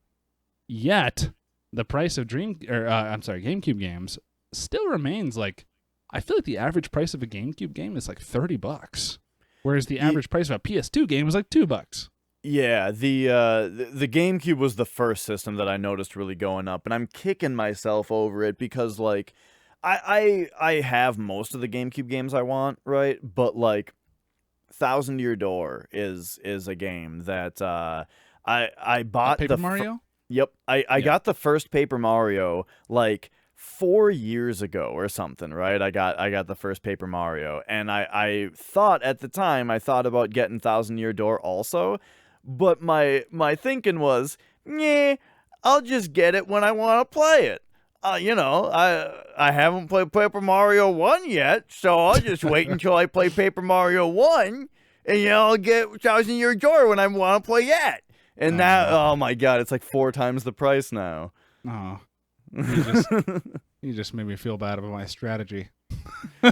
Yet the price of GameCube games still remains like, I feel like the average price of a GameCube game is like $30, whereas the average price of a PS2 game is like $2. Yeah, the GameCube was the first system that I noticed really going up, and I'm kicking myself over it because like I have most of the GameCube games I want, right? But like Thousand Year Door is a game that I bought Paper Mario? Yep, I got the first Paper Mario like 4 years ago or something, right? I got the first Paper Mario, and I thought at the time about getting Thousand Year Door also, but my thinking was, yeah, I'll just get it when I want to play it. I haven't played Paper Mario 1 yet, so I'll just wait until I play Paper Mario 1, and I'll get Thousand Year Door when I want to play that. And now, oh my god, it's like 4 times the price now. Oh. You just made me feel bad about my strategy. Yeah.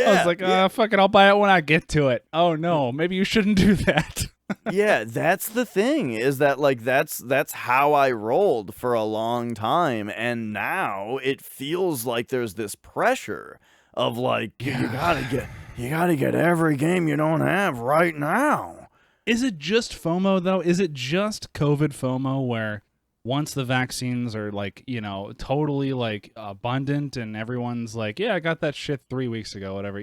I was like, fuck it, I'll buy it when I get to it. Oh no, maybe you shouldn't do that. Yeah, that's the thing, is that like that's how I rolled for a long time, and now it feels like there's this pressure of like, you gotta get every game you don't have right now. Is it just FOMO though? Is it just COVID FOMO where once the vaccines are like, totally like abundant and everyone's like, yeah, I got that shit 3 weeks ago, whatever,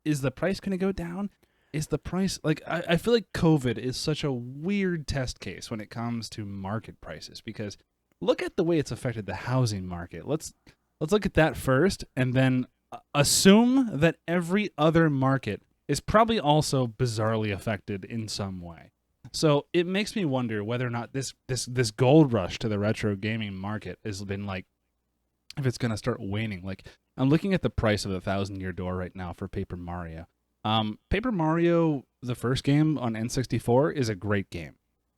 is the price going to go down? Is the price like, I feel like COVID is such a weird test case when it comes to market prices, because look at the way it's affected the housing market. Let's look at that first, and then assume that every other market is probably also bizarrely affected in some way. So it makes me wonder whether or not this gold rush to the retro gaming market has been like, if it's going to start waning. Like, I'm looking at the price of the Thousand Year Door right now for Paper Mario. Paper Mario, the first game on N64, is a great game.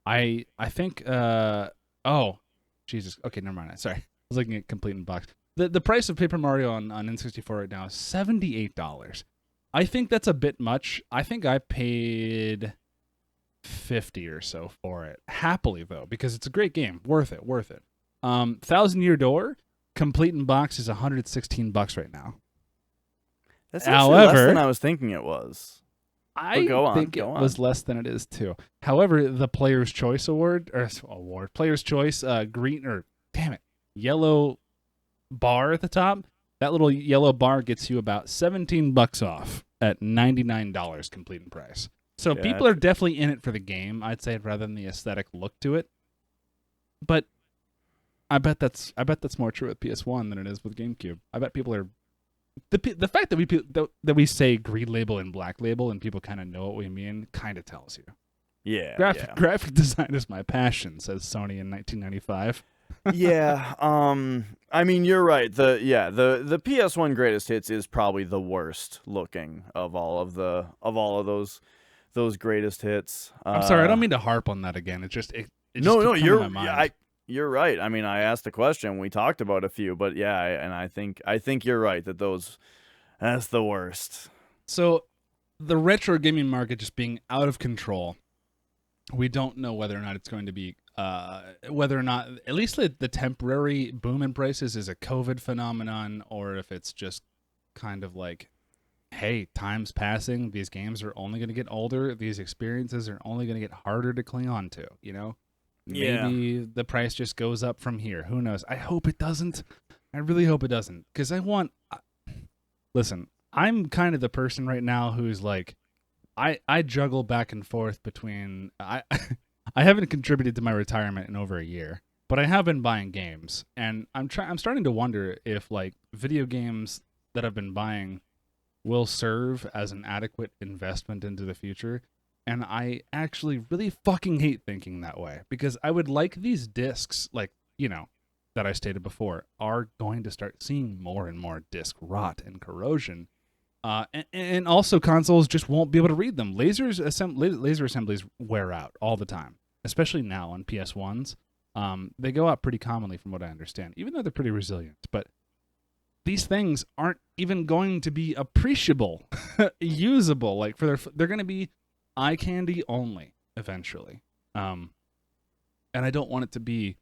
I think, oh, Jesus. Okay, never mind. Sorry. I was looking at Complete in Box. The price of Paper Mario on N64 right now is $78. I think that's a bit much. I think I paid $50 or so for it. Happily, though, because it's a great game. Worth it. Thousand Year Door, Complete in Box, is $116 right now. That's actually less than I was thinking it was. I think it was less than it is too. However, the Player's Choice Player's Choice yellow bar at the top. That little yellow bar gets you about $17 off at $99 complete in price. So Yeah, people are definitely in it for the game, I'd say, rather than the aesthetic look to it. But I bet that's more true with PS1 than it is with GameCube. I bet people are the fact that we say green label and black label and people kind of know what we mean kind of tells you. yeah. Graphic design is my passion, says Sony in 1995. Yeah, I mean, you're right. The PS1 greatest hits is probably the worst looking of all of those greatest hits. I'm sorry, I don't mean to harp on that again. It just No, keeps coming to my you're mind. you're right. I mean, I asked the question, we talked about a few, but yeah, and I think you're right that that's the worst. So the retro gaming market just being out of control. We don't know whether or not it's going to be whether or not at least the temporary boom in prices is a COVID phenomenon, or if it's just kind of like, hey, time's passing. These games are only going to get older. These experiences are only going to get harder to cling on to. Yeah. Maybe the price just goes up from here. Who knows? I hope it doesn't. I really hope it doesn't, because listen, I'm kind of the person right now who's like, I juggle back and forth between I haven't contributed to my retirement in over a year, but I have been buying games, and I'm starting to wonder if like video games that I've been buying will serve as an adequate investment into the future. And I actually really fucking hate thinking that way, because I would like these discs, like, that I stated before, are going to start seeing more and more disc rot and corrosion. And also consoles just won't be able to read them. Laser assemblies wear out all the time, especially now on PS1s. They go out pretty commonly from what I understand, even though they're pretty resilient. But these things aren't even going to be appreciable, usable. Like they're going to be eye candy only eventually. And I don't want it to be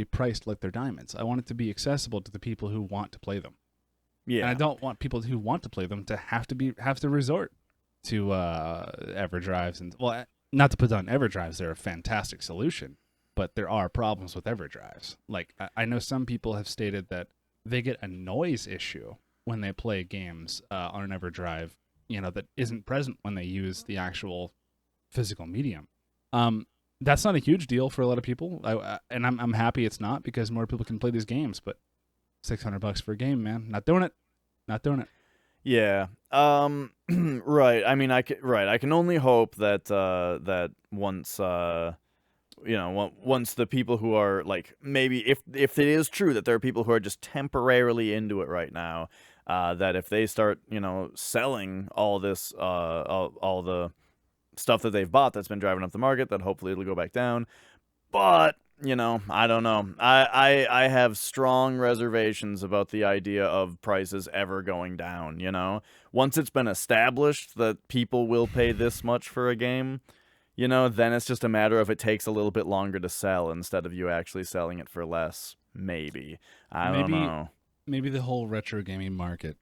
priced like they're diamonds. I want it to be accessible to the people who want to play them. Yeah. And I don't want people who want to play them to have to resort to EverDrives and, well, not to put on EverDrives. They're a fantastic solution, but there are problems with EverDrives. Like I know some people have stated that they get a noise issue when they play games on an EverDrive, that isn't present when they use the actual physical medium. That's not a huge deal for a lot of people, and I'm happy it's not, because more people can play these games. But $600 for a game, man, not doing it. Yeah. Right. I mean, I can only hope that that once once the people who are like, maybe if it is true that there are people who are just temporarily into it right now, that if they start selling all this all the stuff that they've bought that's been driving up the market, then hopefully it'll go back down. But I don't know. I have strong reservations about the idea of prices ever going down. Once it's been established that people will pay this much for a game, then it's just a matter of it takes a little bit longer to sell instead of you actually selling it for less. Maybe. I don't know. Maybe the whole retro gaming market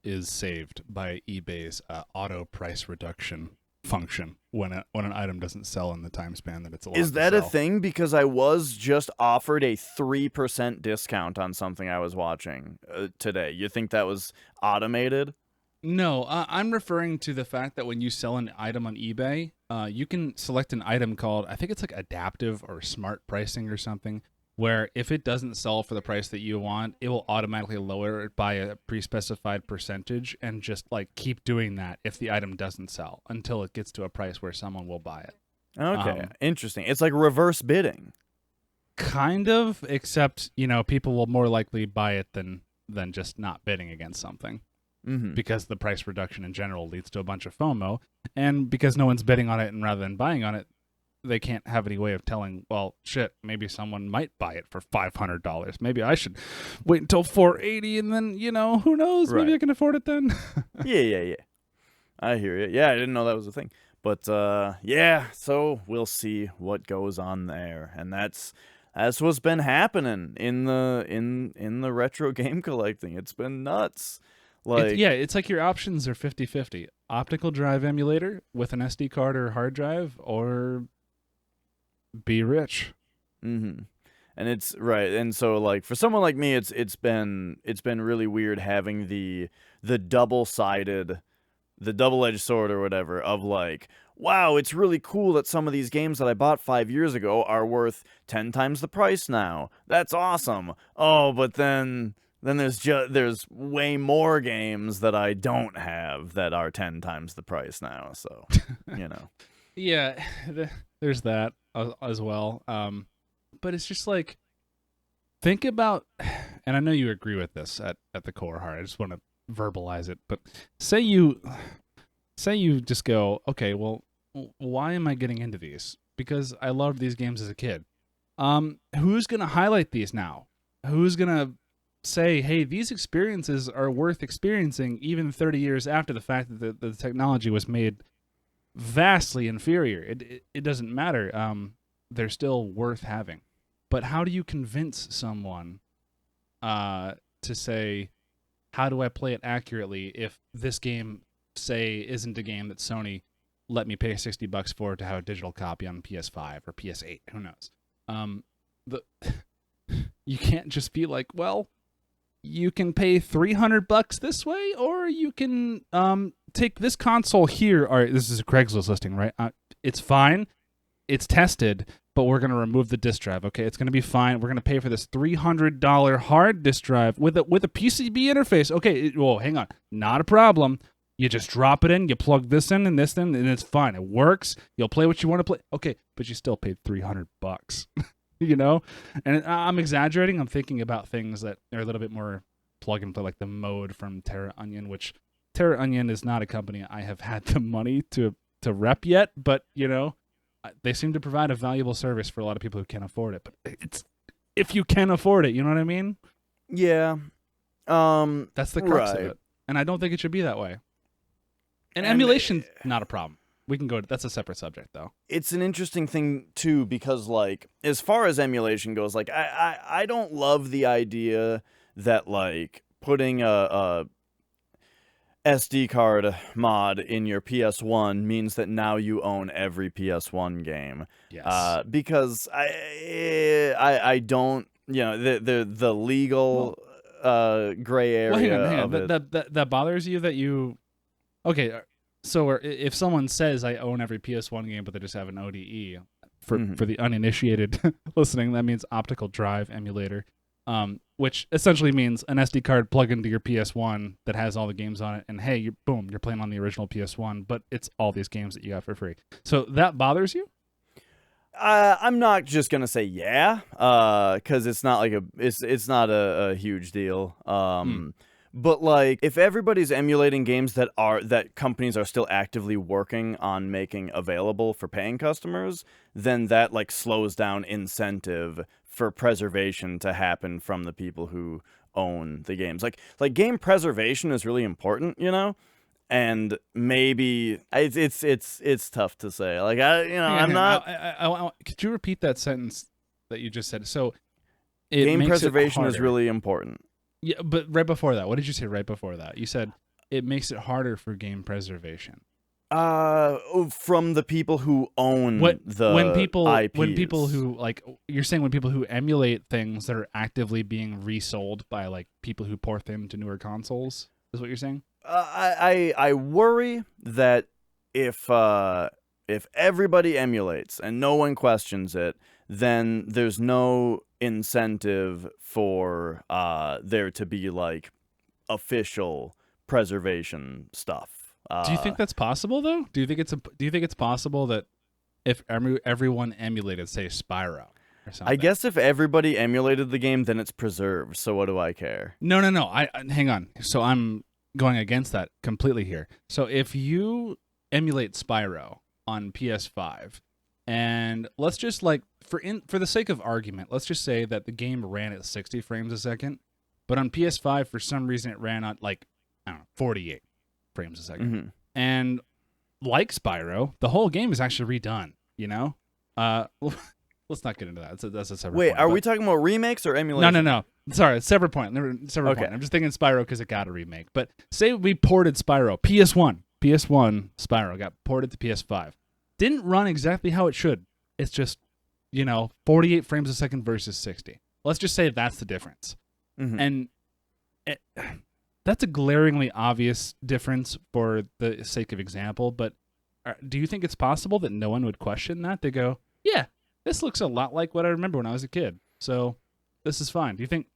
is saved by eBay's auto price reduction function when an item doesn't sell in the time span that it's allowed to sell. Is that a thing? Because I was just offered a 3% discount on something I was watching today. You think that was automated? No, I'm referring to the fact that when you sell an item on eBay, you can select an item called, I think it's like adaptive or smart pricing or something, where if it doesn't sell for the price that you want, it will automatically lower it by a pre-specified percentage, and just like keep doing that if the item doesn't sell until it gets to a price where someone will buy it. Okay, interesting. It's like reverse bidding. Kind of, except, people will more likely buy it than just not bidding against something. Mm-hmm. Because the price reduction in general leads to a bunch of FOMO, and because no one's bidding on it, and rather than buying on it, they can't have any way of telling, well, shit, maybe someone might buy it for $500. Maybe I should wait until $480, and then, who knows? Right. Maybe I can afford it then. Yeah. I hear you. Yeah, I didn't know that was a thing. But, yeah, so we'll see what goes on there. And that's what's been happening in the retro game collecting. It's been nuts. It's like your options are 50-50. Optical drive emulator with an SD card or hard drive, or be rich. Mm-hmm. And it's right. And so like for someone like me, it's been really weird having the double-sided the double-edged sword or whatever of like, wow, it's really cool that some of these games that I bought 5 years ago are worth 10 times the price now. That's awesome. Oh, but then there's way more games that I don't have that are 10 times the price now. So, you know. Yeah, there's that as well. But it's just like, think about, and I know you agree with this at the core heart. I just want to verbalize it. But say you just go, okay, well, why am I getting into these? Because I loved these games as a kid. Who's gonna highlight these now? Who's gonna say, hey, these experiences are worth experiencing even 30 years after the fact that the technology was made vastly inferior? It doesn't matter. They're still worth having. But how do you convince someone to say, how do I play it accurately if this game, say, isn't a game that Sony let me pay $60 for to have a digital copy on PS5 or PS8? Who knows? You can't just be like, well, you can pay $300 this way, or you can take this console here. All right, this is a Craigslist listing, right? It's fine. It's tested, but we're going to remove the disk drive, okay? It's going to be fine. We're going to pay for this $300 hard disk drive with a PCB interface. Okay, well, hang on. Not a problem. You just drop it in, you plug this in and this in, and it's fine. It works. You'll play what you want to play. Okay, but you still paid $300, you know? And I'm exaggerating. I'm thinking about things that are a little bit more plug and play, like the mode from Terra Onion, which Terra Onion is not a company I have had the money to rep yet, but, you know, they seem to provide a valuable service for a lot of people who can't afford it. But it's if you can afford it, you know what I mean? Yeah. That's the crux of it. And I don't think it should be that way. And emulation's not a problem. We can go to, that's a separate subject, though. It's an interesting thing, too, because, like, as far as emulation goes, like, I don't love the idea that, like, putting a SD card mod in your PS1 means that now you own every PS1 game. Yes. Because I don't, you know, the legal gray area hang on. of it. That bothers you that you... Okay, so if someone says I own every PS1 game, but they just have an ODE, for the uninitiated listening, that means optical drive emulator, which essentially means an SD card plugged into your PS1 that has all the games on it, and hey, you're playing on the original PS1, but it's all these games that you got for free. So that bothers you? I'm not just gonna say yeah, because it's not like it's not a huge deal. But like, if everybody's emulating games that companies are still actively working on making available for paying customers, then that like slows down incentive for preservation to happen from the people who own the games. Like game preservation is really important, you know. And maybe it's tough to say. Like I'm not. Could you repeat that sentence that you just said? So game preservation is really important. Yeah, but right before that, what did you say right before that? You said it makes it harder for game preservation. From the people who own the IPs. When people who, like, you're saying when people who emulate things that are actively being resold by, like, people who port them to newer consoles, is what you're saying? I worry that if everybody emulates and no one questions it, then there's no incentive for there to be like official preservation stuff. Do you think that's possible though? Do you think it's possible that if everyone emulated, say, Spyro or something? I guess if everybody emulated the game, then it's preserved. So what do I care? No. I hang on. So I'm going against that completely here. So if you emulate Spyro on PS5, and let's just like for the sake of argument, let's just say that the game ran at 60 frames a second, but on PS5 for some reason it ran at like, I don't know, 48 frames a second. And like Spyro, the whole game is actually redone, you know? Let's not get into that. That's a separate point. Wait, are we talking about remakes or emulation? No. Sorry, separate point. Separate point. I'm just thinking Spyro because it got a remake. But say we ported Spyro, PS1 Spyro got ported to PS5. Didn't run exactly how it should. It's just, 48 frames a second versus 60. Let's just say that's the difference. And that's a glaringly obvious difference for the sake of example, but do you think it's possible that no one would question that? They go, yeah, this looks a lot like what I remember when I was a kid, so this is fine. Do you think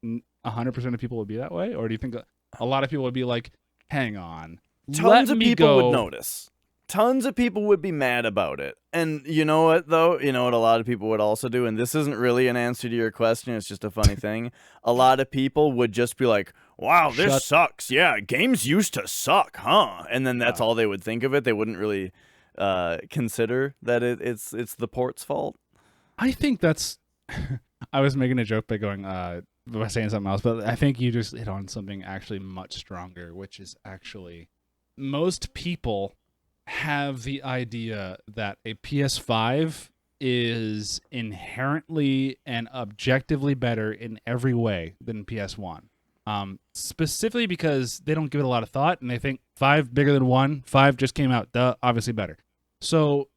100% of people would be that way? Or do you think a lot of people would be like, hang on, Tons of people would notice. Tons of people would be mad about it. And you know what, though? You know what a lot of people would also do? And this isn't really an answer to your question. It's just a funny thing. A lot of people would just be like, wow, this sucks. Yeah, games used to suck, huh? And then that's all they would think of it. They wouldn't really consider that it's the port's fault. I think that's... I was making a joke by going... by saying something else, but I think you just hit on something actually much stronger, which is actually most people have the idea that a PS5 is inherently and objectively better in every way than PS1. Specifically because they don't give it a lot of thought and they think 5 bigger than 1, 5 just came out, duh, obviously better. So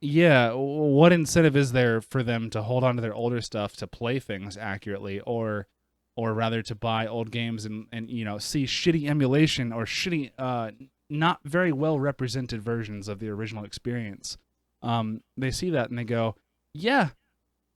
yeah, what incentive is there for them to hold on to their older stuff to play things accurately, or rather to buy old games and see shitty emulation or shitty not very well represented versions of the original experience? They see that and they go, yeah,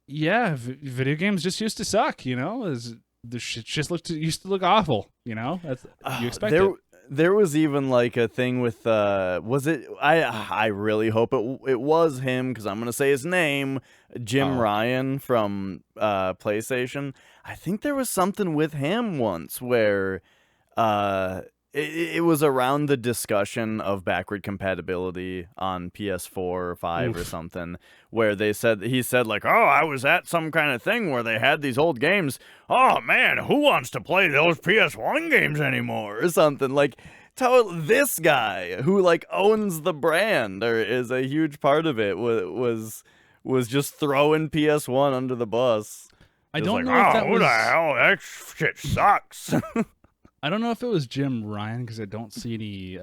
video games just used to suck, the shit just used to look awful, That's you expect it. There was even like a thing with was it I really hope it was him, because I'm gonna say his name, Jim Ryan from PlayStation. I think there was something with him once where it was around the discussion of backward compatibility on PS4 or 5 or something, where he said like, oh, I was at some kind of thing where they had these old games. Oh man, who wants to play those PS1 games anymore or something? Like, this guy who like owns the brand or is a huge part of it was just throwing PS1 under the bus. I don't know if that was... who the hell? That shit sucks. I don't know if it was Jim Ryan, because I don't see any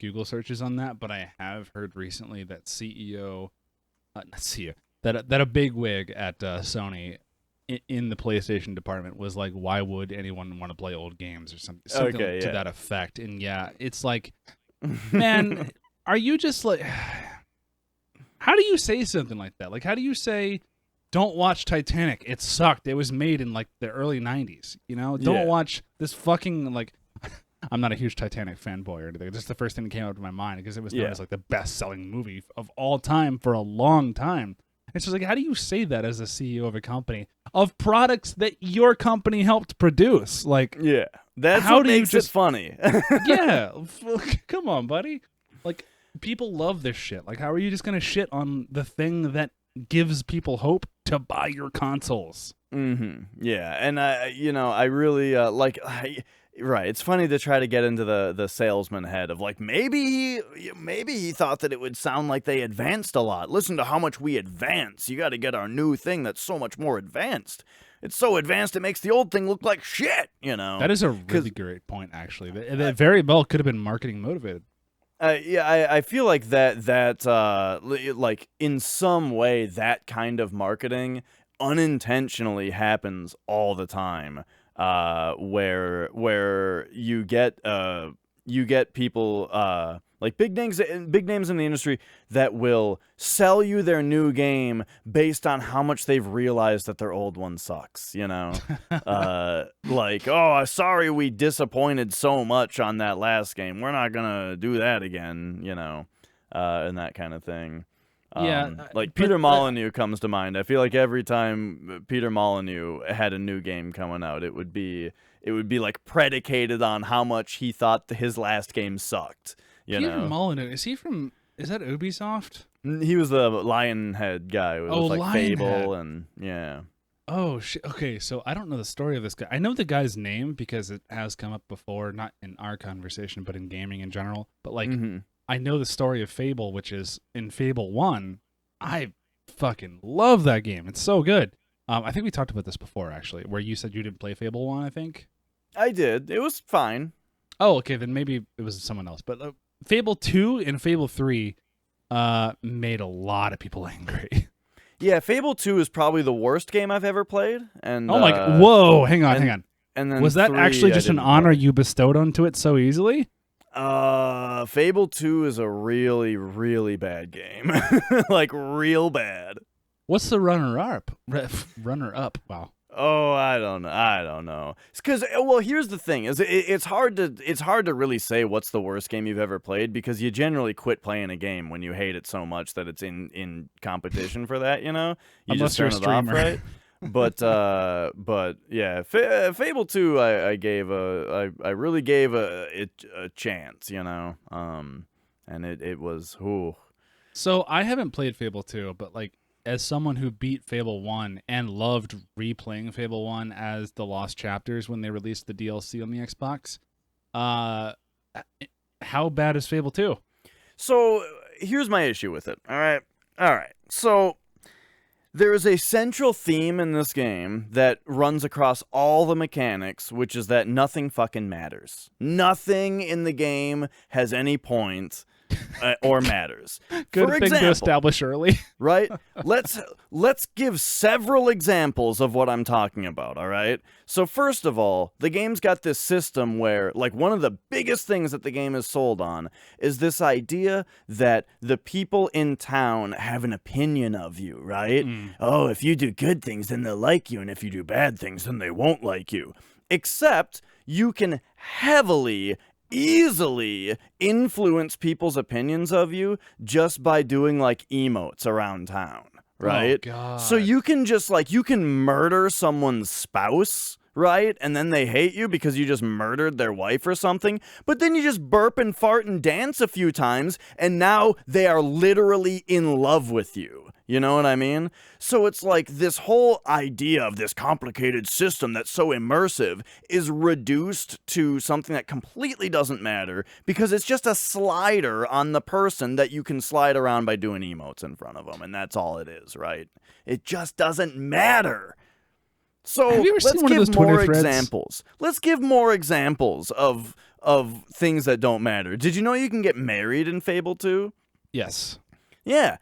Google searches on that, but I have heard recently that that a bigwig at Sony in the PlayStation department was like, why would anyone want to play old games or something to that effect? And yeah, it's like, man, are you just like... How do you say something like that? Like, how do you say... Don't watch Titanic. It sucked. It was made in like the early 90s, Don't watch this fucking like... I'm not a huge Titanic fanboy or anything. It's just the first thing that came up to my mind because it was known as like the best-selling movie of all time for a long time. It's just like, how do you say that as a CEO of a company of products that your company helped produce? Like, yeah, that's how what makes it funny. Yeah, come on, buddy. Like, people love this shit. Like, how are you just gonna shit on the thing that gives people hope to buy your consoles? Yeah, and I really right. It's funny to try to get into the salesman head of like, maybe he thought that it would sound like they advanced a lot. Listen to how much we advance. You got to get our new thing that's so much more advanced. It's so advanced it makes the old thing look like shit. That is a really great point. Actually, that very well could have been marketing motivated. I feel like that like in some way that kind of marketing unintentionally happens all the time, where you get people like big names in the industry that will sell you their new game based on how much they've realized that their old one sucks, like, oh, sorry we disappointed so much on that last game, we're not gonna do that again, and that kind of thing. Like Peter Molyneux comes to mind. I feel like every time Peter Molyneux had a new game coming out, it would be like predicated on how much he thought his last game sucked. Peter Molyneux, is that Ubisoft? He was the Lionhead guy with like Lionhead. Fable and yeah. Oh shit. Okay, so I don't know the story of this guy. I know the guy's name because it has come up before, not in our conversation, but in gaming in general. But like, I know the story of Fable, which is in Fable 1. I fucking love that game. It's so good. I think we talked about this before, actually, where you said you didn't play Fable 1, I think. I did. It was fine. Oh, okay, then maybe it was someone else. But Fable 2 and Fable 3 made a lot of people angry. Yeah, Fable 2 is probably the worst game I've ever played. And oh my god! Whoa! Hang on. and then Was that 3 actually I just an didn't honor play. you bestowed onto it so easily? Fable 2 is a really, really bad game. Like, real bad. What's the runner-up? Runner-up. Wow. Oh, I don't know. It's because, well, here's the thing: it's hard to really say what's the worst game you've ever played, because you generally quit playing a game when you hate it so much that it's in competition for that. You Unless just you're turn a it off, streamer. right? But yeah, Fable 2, I gave I really gave it a chance, and it was ooh. So I haven't played Fable 2, but like as someone who beat Fable 1 and loved replaying Fable 1 as the Lost Chapters when they released the DLC on the Xbox, how bad is Fable 2? So here's my issue with it. All right. So there is a central theme in this game that runs across all the mechanics, which is that nothing fucking matters. Nothing in the game has any point or matters. Good For thing to example, establish early. right? Let's give several examples of what I'm talking about, all right? So first of all, the game's got this system where, like, one of the biggest things that the game is sold on is this idea that the people in town have an opinion of you, right? Oh, if you do good things, then they'll like you, and if you do bad things, then they won't like you. Except you can easily influence people's opinions of you just by doing like emotes around town, right? Oh, God. So you can just you can murder someone's spouse, right? And then they hate you because you just murdered their wife or something. But then you just burp and fart and dance a few times, and now they are literally in love with you. You know what I mean? So it's like this whole idea of this complicated system that's so immersive is reduced to something that completely doesn't matter, because it's just a slider on the person that you can slide around by doing emotes in front of them, and that's all it is, right? It just doesn't matter. So Have you ever let's seen one of give those Twitter more threads? examples. Let's give more examples of things that don't matter. Did you know you can get married in Fable 2? Yes. Yeah,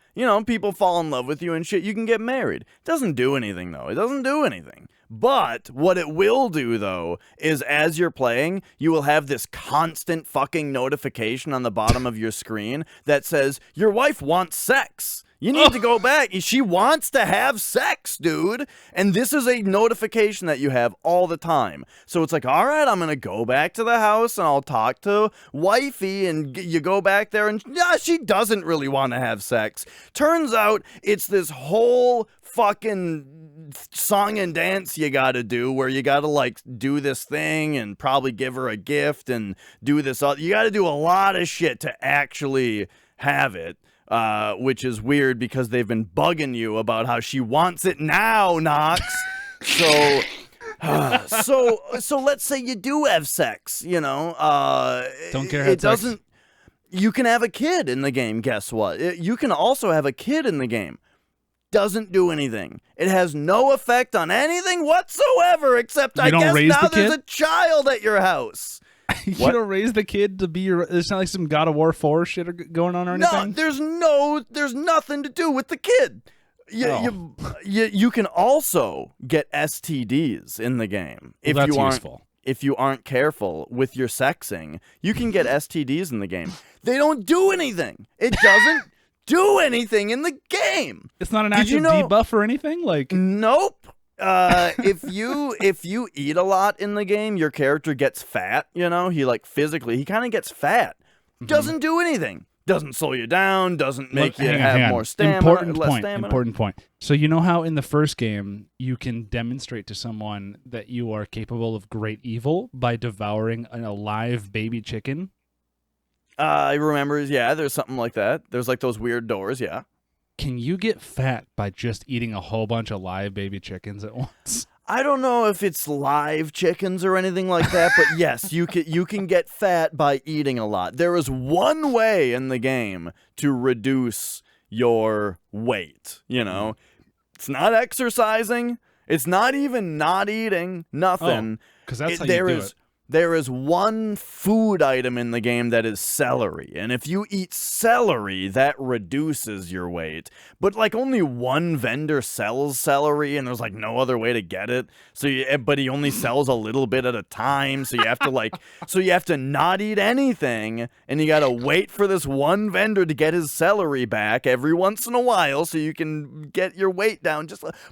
people fall in love with you and shit, you can get married. Doesn't do anything, though. It doesn't do anything. But what it will do, though, is as you're playing, you will have this constant fucking notification on the bottom of your screen that says, your wife wants sex. You need to go back. She wants to have sex, dude. And this is a notification that you have all the time. So it's like, all right, I'm going to go back to the house and I'll talk to wifey. And you go back there and she doesn't really want to have sex. Turns out it's this whole fucking song and dance you gotta do, where you gotta do this thing and probably give her a gift and do this. You gotta do a lot of shit to actually have it. Which is weird because they've been bugging you about how she wants it now, Knox. So let's say you do have sex, Don't care how it doesn't. sex. You can have a kid in the game. Guess what? You can also have a kid in the game. Doesn't do anything. It has no effect on anything whatsoever, except I guess now there's a child at your house. You don't raise the kid to be your. It's not like some God of War 4 shit going on or anything. No, there's nothing to do with the kid. You can also get STDs in the game if that's you aren't useful. If you aren't careful with your sexing. You can get STDs in the game. They don't do anything. It doesn't do anything in the game. It's not an active debuff or anything. Nope. If you eat a lot in the game, your character gets fat. He physically he kind of gets fat. Doesn't do anything. Doesn't slow you down. Doesn't make you have more stamina. Important point. So you know how in the first game you can demonstrate to someone that you are capable of great evil by devouring an alive baby chicken? I remember. Yeah, there's something like that. There's those weird doors. Yeah. Can you get fat by just eating a whole bunch of live baby chickens at once? I don't know if it's live chickens or anything like that, but yes, you can get fat by eating a lot. There is one way in the game to reduce your weight, It's not exercising. It's not even not eating. Nothing. Because that's how you do it. there is one food item in the game that is celery, and if you eat celery, that reduces your weight. But like only one vendor sells celery, and there's like no other way to get it. But he only sells a little bit at a time, so you have to so you have to not eat anything, and you gotta wait for this one vendor to get his celery back every once in a while, so you can get your weight down.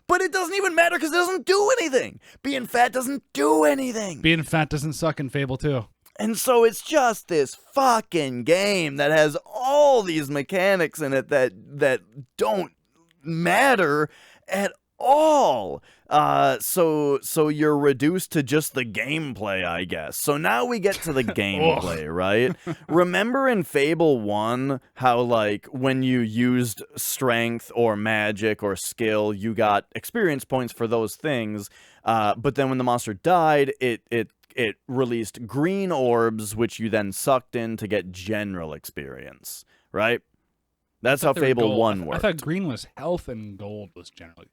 But it doesn't even matter because it doesn't do anything. Being fat doesn't do anything. Being fat doesn't suck in Fable 2. And so it's just this fucking game that has all these mechanics in it that don't matter at all. So you're reduced to just the gameplay, I guess. So now we get to the gameplay, right? Remember in Fable 1 how like when you used strength or magic or skill, you got experience points for those things. But then when the monster died, it released green orbs, which you then sucked in to get general experience, right? That's how Fable 1 worked. I thought green was health and gold was generally.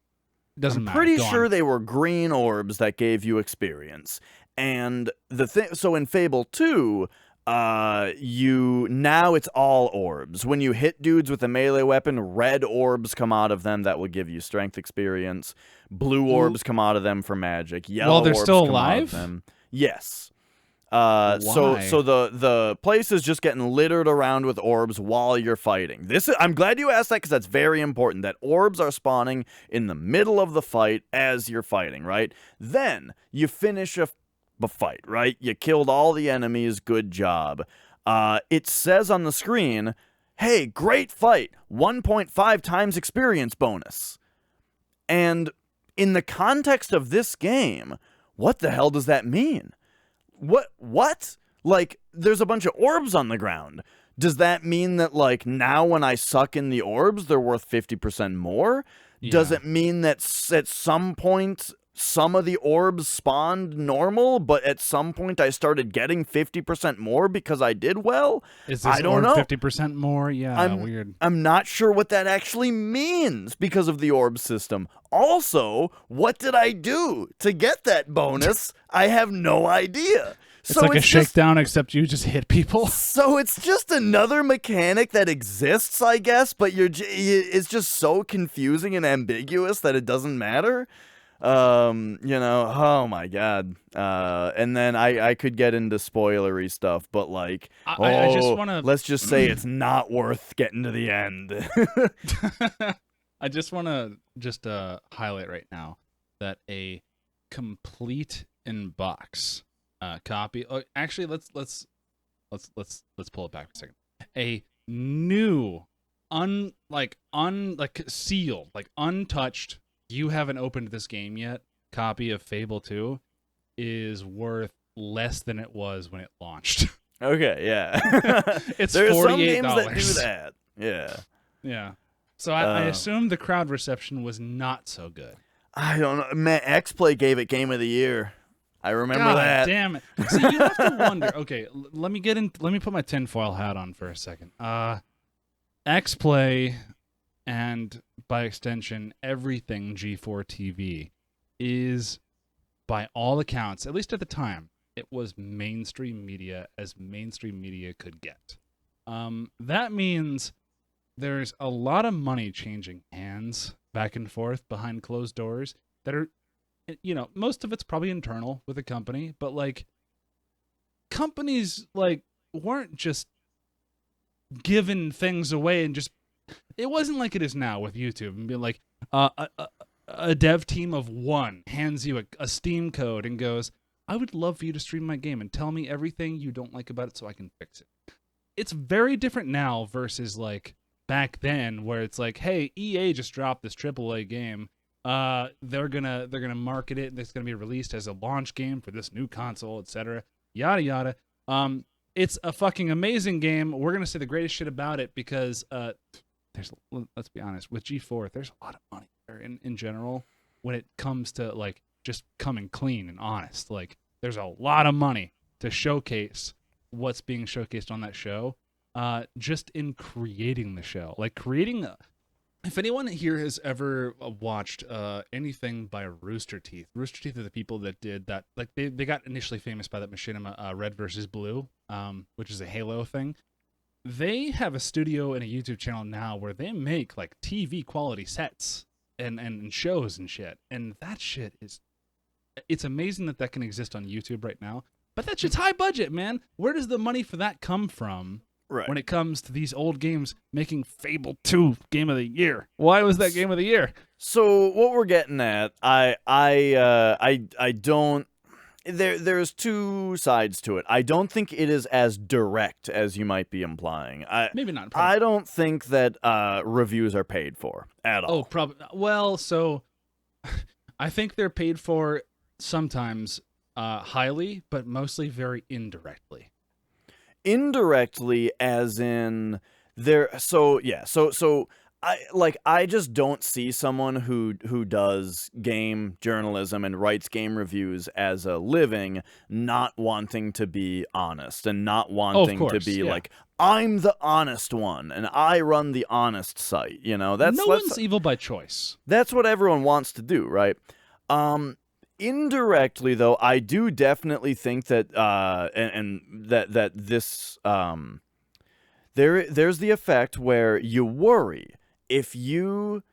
Doesn't matter. Pretty sure they were green orbs that gave you experience. And so in Fable 2, now it's all orbs. When you hit dudes with a melee weapon, red orbs come out of them that will give you strength experience. Blue orbs come out of them for magic. Yellow they're orbs still come out of alive? them. Yes. So the place is just getting littered around with orbs while you're fighting. I'm glad you asked that because that's very important. That orbs are spawning in the middle of the fight as you're fighting, right? Then you finish a fight, right? You killed all the enemies. Good job. It says on the screen, "Hey, great fight! 1.5 times experience bonus." And in the context of this game, what the hell does that mean? What? Like, there's a bunch of orbs on the ground. Does that mean that, like, now when I suck in the orbs, they're worth 50% more? Yeah. Does it mean that at some point, some of the orbs spawned normal, but at some point I started getting 50% more because I did well? Is this I don't know. 50% more? Yeah, weird. I'm not sure what that actually means because of the orb system. Also, what did I do to get that bonus? I have no idea. It's like a shakedown, except you just hit people. So it's just another mechanic that exists, I guess, but it's just so confusing and ambiguous that it doesn't matter. Oh my god. And then I could get into spoilery stuff, but like, I just wanna let's just say it's not worth getting to the end. I just want to highlight right now that a complete in box copy. Actually, let's pull it back for a second. A new, sealed, like untouched. You haven't opened this game yet. Copy of Fable 2 is worth less than it was when it launched. Okay, yeah. It's There's $48. some games that do that. Yeah. Yeah. So I assume the crowd reception was not so good. I don't know. Man, X-Play gave it Game of the Year. I remember that. Damn it. See, you have to wonder. Okay, let me put my tinfoil hat on for a second. X-Play, and by extension, everything G4 TV is, by all accounts, at least at the time, it was mainstream media as mainstream media could get. That means there's a lot of money changing hands back and forth behind closed doors that are, most of it's probably internal with the company, but like companies like weren't just giving things away and just, it wasn't like it is now with YouTube and being like a dev team of one hands you a Steam code and goes, I would love for you to stream my game and tell me everything you don't like about it so I can fix it. It's very different now versus like back then where it's like, hey, EA just dropped this AAA game. They're gonna market it and it's gonna be released as a launch game for this new console, etc. Yada yada. It's a fucking amazing game. We're gonna say the greatest shit about it because let's be honest, with G4, there's a lot of money there in general when it comes to like just coming clean and honest. Like there's a lot of money to showcase what's being showcased on that show. Just in creating the show, like creating If anyone here has ever watched anything by Rooster Teeth are the people that did that. Like they got initially famous by that machinima Red versus Blue, which is a Halo thing. They have a studio and a YouTube channel now where they make like TV quality sets and shows and shit. And that shit is, it's amazing that that can exist on YouTube right now. But that shit's high budget, man. Where does the money for that come from? Right. When it comes to these old games making Fable 2 Game of the Year. Why was that Game of the Year? So what we're getting at, I don't. There's two sides to it. I don't think it is as direct as you might be implying. Maybe not. I don't think that reviews are paid for at all. Oh, probably. Well, so I think they're paid for sometimes highly, but mostly very indirectly. Indirectly, as in there. So yeah. So I just don't see someone who does game journalism and writes game reviews as a living not wanting to be honest and not wanting to be like, I'm the honest one and I run the honest site. You know, that's no one's evil by choice. That's what everyone wants to do, right? Indirectly, though, I do definitely think that and that this there's the effect where you worry if you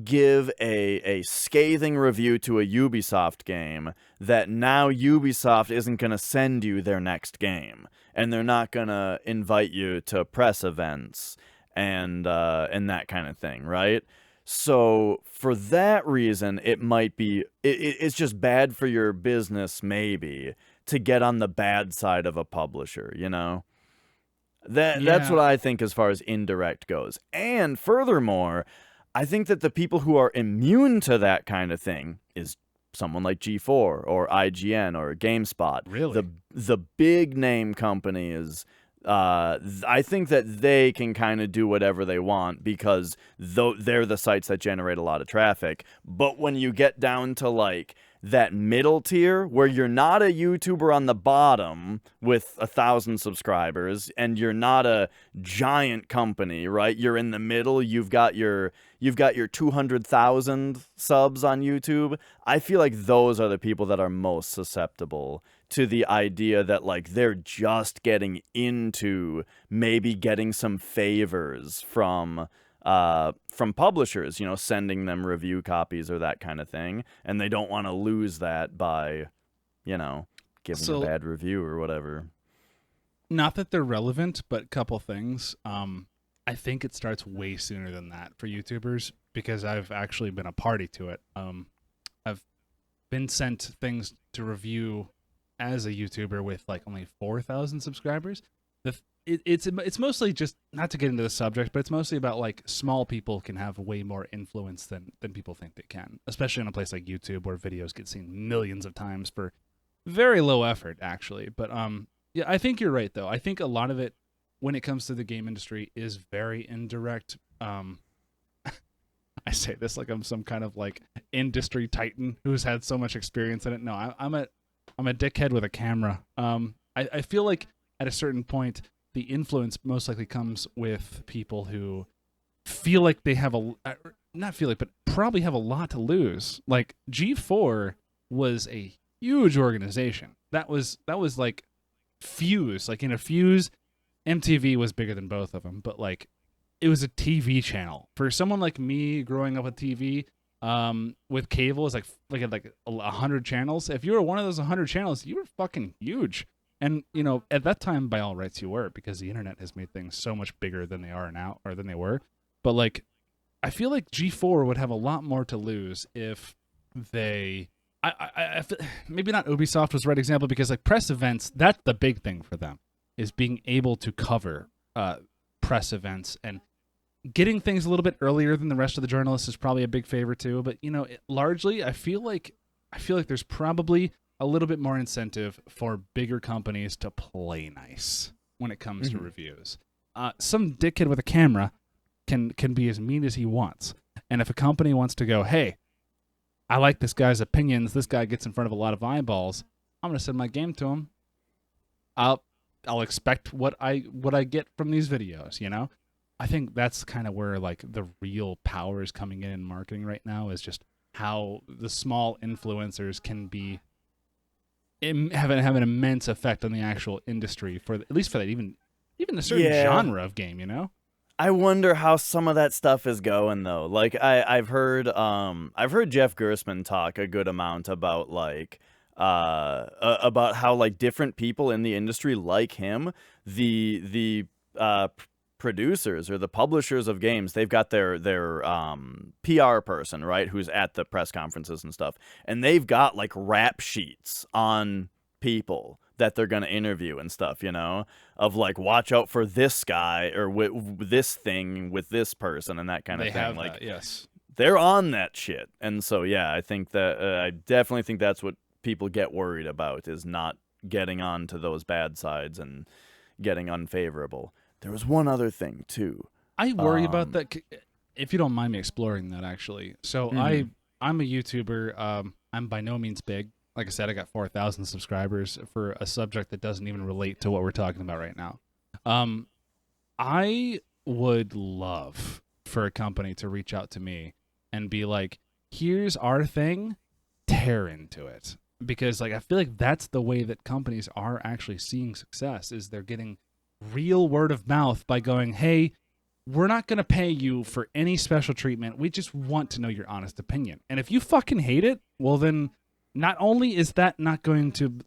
give a scathing review to a Ubisoft game that now Ubisoft isn't going to send you their next game and they're not going to invite you to press events and that kind of thing, right? So for that reason, it might be it's just bad for your business maybe to get on the bad side of a publisher, you know? That's what I think as far as indirect goes. And furthermore, I think that the people who are immune to that kind of thing is someone like G4 or IGN or GameSpot. Really? The big name companies. I think that they can kind of do whatever they want because they're the sites that generate a lot of traffic. But when you get down to like that middle tier where you're not a YouTuber on the bottom with 1,000 subscribers and you're not a giant company, right? You're in the middle. You've got your 200,000 subs on YouTube. I feel like those are the people that are most susceptible to the idea that like they're just getting into maybe getting some favors from publishers, you know, sending them review copies or that kind of thing, and they don't want to lose that by, you know, giving a bad review or whatever. Not that they're relevant, but a couple things. I think it starts way sooner than that for YouTubers because I've actually been a party to it. I've been sent things to review as a YouTuber with like only 4,000 subscribers. It's mostly just, not to get into the subject, but it's mostly about like small people can have way more influence than people think they can, especially on a place like YouTube where videos get seen millions of times for very low effort actually. But yeah, I think you're right though. I think a lot of it when it comes to the game industry is very indirect. I say this like I'm some kind of like industry titan who's had so much experience in it. No, I'm a dickhead with a camera. I feel like at a certain point, the influence most likely comes with people who feel like they have not feel like, but probably have a lot to lose. Like G4 was a huge organization. That was like Fuse. Like in a Fuse, MTV was bigger than both of them, but like it was a TV channel. For someone like me growing up with TV, with cable is like 100 channels. If you were one of those 100 channels, you were fucking huge. And you know, at that time, by all rights, you were, because the internet has made things so much bigger than they are now, or than they were. But like, I feel like G4 would have a lot more to lose if they. I feel, maybe not Ubisoft was the right example because like press events, that's the big thing for them, is being able to cover press events and getting things a little bit earlier than the rest of the journalists is probably a big favor too. But you know, largely, I feel like there's probably a little bit more incentive for bigger companies to play nice when it comes to reviews. Some dickhead with a camera can be as mean as he wants, and if a company wants to go, hey, I like this guy's opinions, this guy gets in front of a lot of eyeballs, I'm gonna send my game to him. I'll expect what I get from these videos, you know. I think that's kind of where like the real power is coming in marketing right now, is just how the small influencers can be have an immense effect on the actual industry for at least for that even a certain Yeah. genre of game, you know? I wonder how some of that stuff is going though. Like I've heard Jeff Gersman talk a good amount about like about how like different people in the industry like him, the producers or the publishers of games, they've got their PR person, right, who's at the press conferences and stuff. And they've got like rap sheets on people that they're going to interview and stuff, you know, of like, watch out for this guy or this thing with this person and that kind of They thing. have Like, that, yes. they're on that shit. And so, yeah, I think that I definitely think that's what people get worried about, is not getting on to those bad sides and getting unfavorable. There was one other thing too. I worry about that, if you don't mind me exploring that, actually. So Mhm. I'm a YouTuber. I'm by no means big. Like I said, I got 4,000 subscribers for a subject that doesn't even relate to what we're talking about right now. I would love for a company to reach out to me and be like, here's our thing, tear into it. Because like I feel like that's the way that companies are actually seeing success, is they're getting real word of mouth by going, hey, we're not going to pay you for any special treatment. We just want to know your honest opinion. And if you fucking hate it, well then not only is that not going to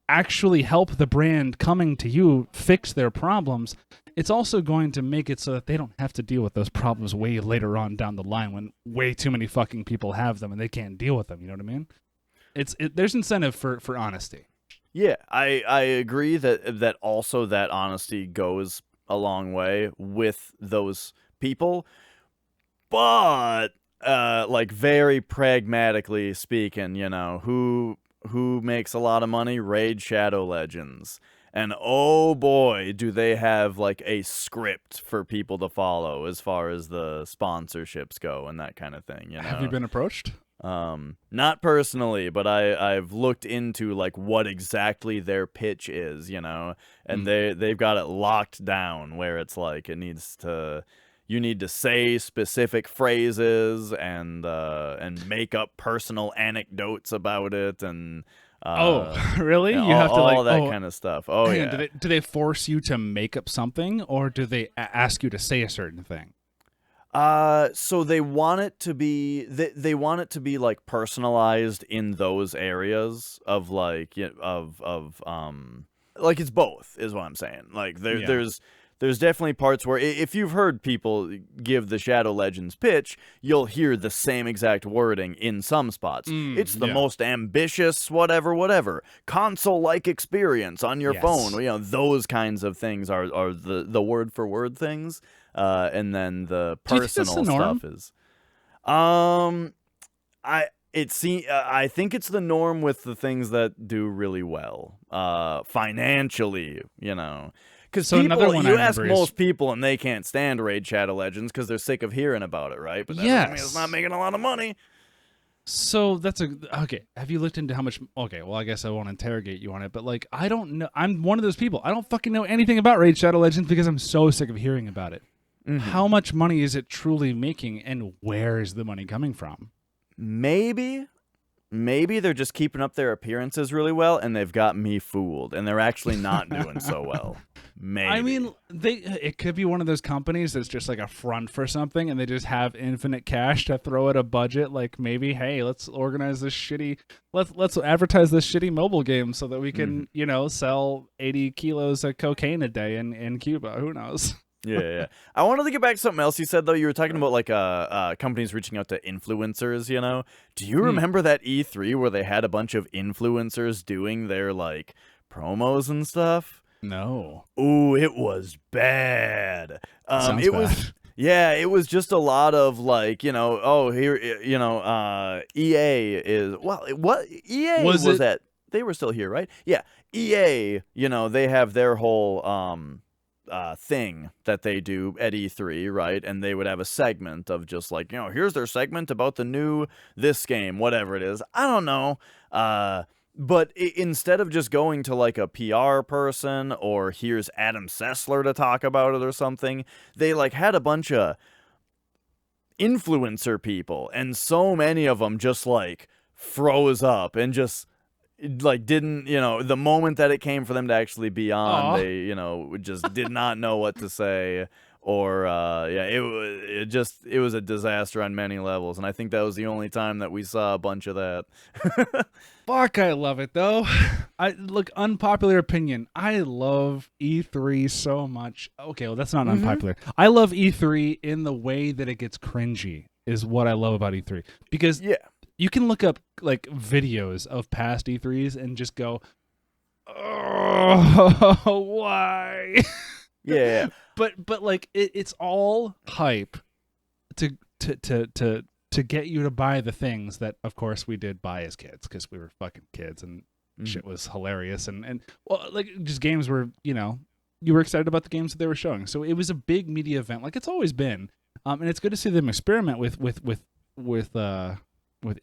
actually help the brand coming to you fix their problems, it's also going to make it so that they don't have to deal with those problems way later on down the line when way too many fucking people have them and they can't deal with them. You know what I mean? There's incentive for honesty. Yeah, I agree that also that honesty goes a long way with those people, but like very pragmatically speaking, you know, who makes a lot of money? Raid Shadow Legends. And oh boy, do they have like a script for people to follow as far as the sponsorships go and that kind of thing, you know. Have you been approached? Not personally, but I've looked into like what exactly their pitch is, you know, and they've got it locked down where it's like you need to say specific phrases and make up personal anecdotes about it and really? yeah, You have to all like that kind of stuff. Oh hang yeah. on, do they force you to make up something, or do they ask you to say a certain thing? So they want it to be they want it to be like personalized in those areas of like like it's both is what I'm saying. Like Yeah. there's definitely parts where if you've heard people give the Shadow Legends pitch, you'll hear the same exact wording in some spots. It's the Yeah. most ambitious whatever console-like experience on your Yes. phone. You know, those kinds of things are the word for word things. And then the Do you think that's the personal norm? stuff is, I I think it's the norm with the things that do really well, financially, you know, because So another people, one you I ask remember is most people and they can't stand Raid Shadow Legends because they're sick of hearing about it, right? But that doesn't mean it's not yes. making a lot of money. So that's okay. Have you looked into how much? Okay, well I guess I won't interrogate you on it, but like I don't know. I'm one of those people. I don't fucking know anything about Raid Shadow Legends because I'm so sick of hearing about it. How much money is it truly making, and where is the money coming from? Maybe they're just keeping up their appearances really well, and they've got me fooled, and they're actually not doing so well. Maybe. I mean, it could be one of those companies that's just like a front for something, and they just have infinite cash to throw at a budget. Like maybe, hey, let's organize this let's advertise this shitty mobile game so that we can, sell 80 kilos of cocaine a day in Cuba. Who knows? Yeah. I wanted to get back to something else you said though. You were talking about like companies reaching out to influencers, you know. Do you remember that E3 where they had a bunch of influencers doing their like promos and stuff? No. Ooh, it was bad. Sounds it bad. was yeah, it was just a lot of like, here EA is what EA Was was it? at they were still here, right? Yeah. EA, they have their whole thing that they do at E3, right? And they would have a segment of just like, here's their segment about the new this game, whatever it is. I don't know. But instead of just going to like a PR person or here's Adam Sessler to talk about it or something, they like had a bunch of influencer people, and so many of them just like froze up and just like didn't, the moment that it came for them to actually be on, Aw. they, just did not know what to say. Or yeah, it was a disaster on many levels, and I think that was the only time that we saw a bunch of that. Fuck, I love it though. Look, unpopular opinion. I love E3 so much. Okay, well that's not unpopular. I love E3 in the way that it gets cringy is what I love about E3. Because Yeah. you can look up like videos of past E3s and just go, "Oh, why?" Yeah. But like it's all hype to get you to buy the things that of course we did buy as kids because we were fucking kids and shit was hilarious and well, like just games were, you were excited about the games that they were showing. So it was a big media event like it's always been. And it's good to see them experiment with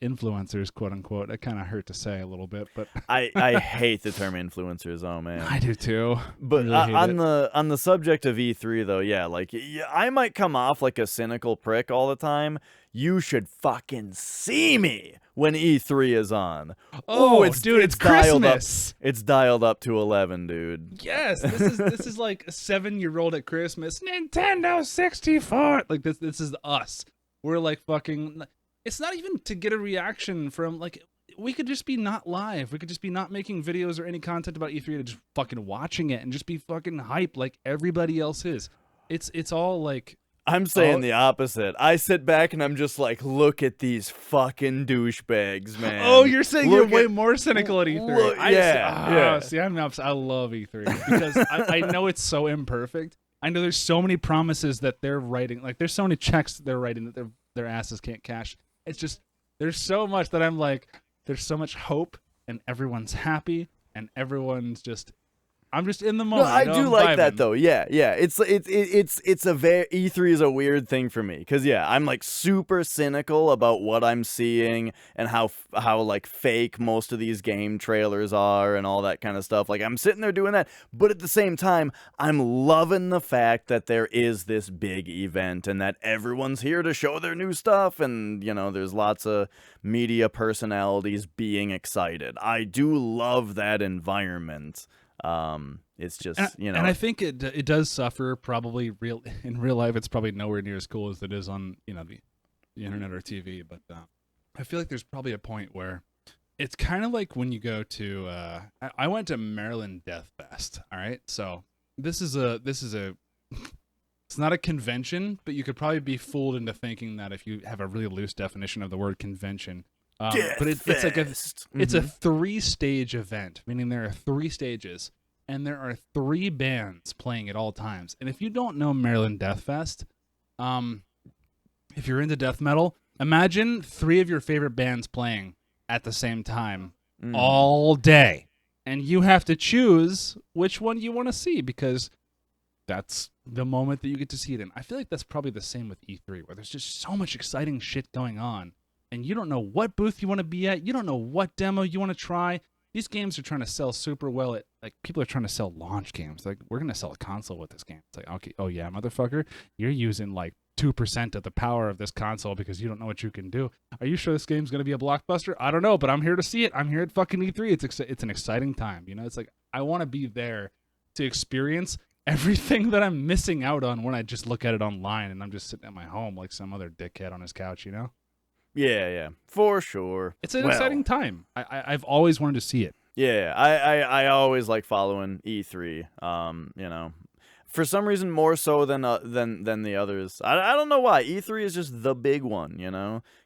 influencers, quote unquote. That kind of hurt to say a little bit, but I hate the term influencers. Oh man, I do too. But really on the subject of E3 though, yeah, like I might come off like a cynical prick all the time. You should fucking see me when E3 is on. Oh, it's Christmas. dialed up. It's dialed up to 11, dude. Yes, this is like a 7-year-old at Christmas. Nintendo 64. Like this is us. We're like fucking. It's not even to get a reaction from like. We could just be not live. We could just be not making videos or any content about E3 to just fucking watching it and just be fucking hype like everybody else is. It's all like. I'm saying the opposite. I sit back and I'm just like, look at these fucking douchebags, man. Oh, you're saying you're way more cynical at E3. Look, yeah. See, I'm not. I love E3 because I know it's so imperfect. I know there's so many promises that they're writing. Like there's so many checks that they're writing that their asses can't cash. It's just there's so much that I'm like, there's so much hope and everyone's happy and everyone's just. I'm just in the moment. No, I do like vibing. that though. Yeah. It's a very E3 is a weird thing for me because I'm like super cynical about what I'm seeing and how like fake most of these game trailers are and all that kind of stuff. Like I'm sitting there doing that, but at the same time, I'm loving the fact that there is this big event and that everyone's here to show their new stuff and there's lots of media personalities being excited. I do love that environment. It's just and I think it does suffer probably in real life. It's probably nowhere near as cool as it is on the internet or TV. But I feel like there's probably a point where it's kind of like when you go to I went to Maryland Death Fest. All right, so this is a it's not a convention, but you could probably be fooled into thinking that if you have a really loose definition of the word convention. But it's like it's a 3-stage event, meaning there are 3 stages, and there are 3 bands playing at all times. And if you don't know Maryland Death Fest, if you're into death metal, imagine 3 of your favorite bands playing at the same time all day, and you have to choose which one you want to see because that's the moment that you get to see it in. I feel like that's probably the same with E3, where there's just so much exciting shit going on. And you don't know what booth you want to be at. You don't know what demo you want to try. These games are trying to sell super well. Like people are trying to sell launch games. Like we're gonna sell a console with this game. It's like okay, oh yeah, motherfucker, you're using like 2% of the power of this console because you don't know what you can do. Are you sure this game's gonna be a blockbuster? I don't know, but I'm here to see it. I'm here at fucking E3. It's an exciting time. It's like I want to be there to experience everything that I'm missing out on when I just look at it online and I'm just sitting at my home like some other dickhead on his couch. Yeah, for sure. It's an exciting time. I've always wanted to see it. Yeah, I always like following E3. For some reason more so than the others. I don't know why. E3 is just the big one,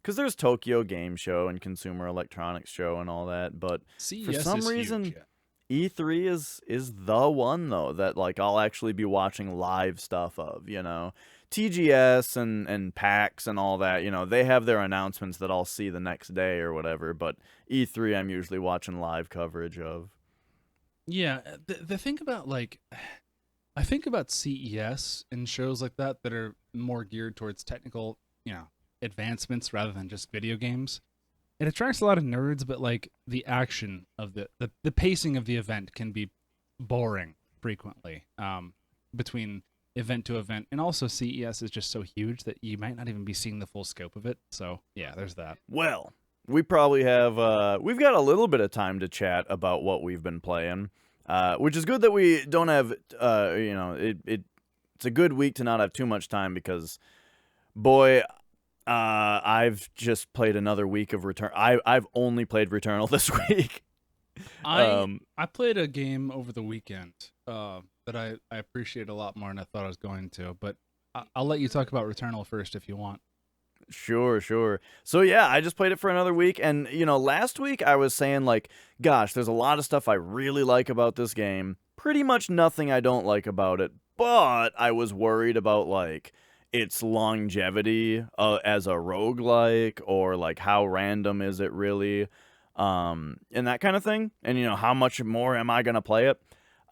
because there's Tokyo Game Show and Consumer Electronics Show and all that. But CES for some is reason, huge, yeah. E3 is the one though that like I'll actually be watching live stuff of. TGS and PAX and all that, they have their announcements that I'll see the next day or whatever, but E3 I'm usually watching live coverage of. Yeah, the thing about I think about CES and shows like that are more geared towards technical, advancements rather than just video games it attracts a lot of nerds, but like the action of the pacing of the event can be boring frequently between event to event, and also CES is just so huge that you might not even be seeing the full scope of it. So yeah, there's that. Well, we probably have we've got a little bit of time to chat about what we've been playing, which is good that we don't have it's a good week to not have too much time because, boy, I've just played another week of Return. I've only played Returnal this week. I played a game over the weekend that I appreciate a lot more than I thought I was going to, but I'll let you talk about Returnal first if you want. Sure. So yeah, I just played it for another week, and last week I was saying like, gosh, there's a lot of stuff I really like about this game. Pretty much nothing I don't like about it, but I was worried about like its longevity as a roguelike, or like how random is it really, and that kind of thing. And how much more am I gonna play it?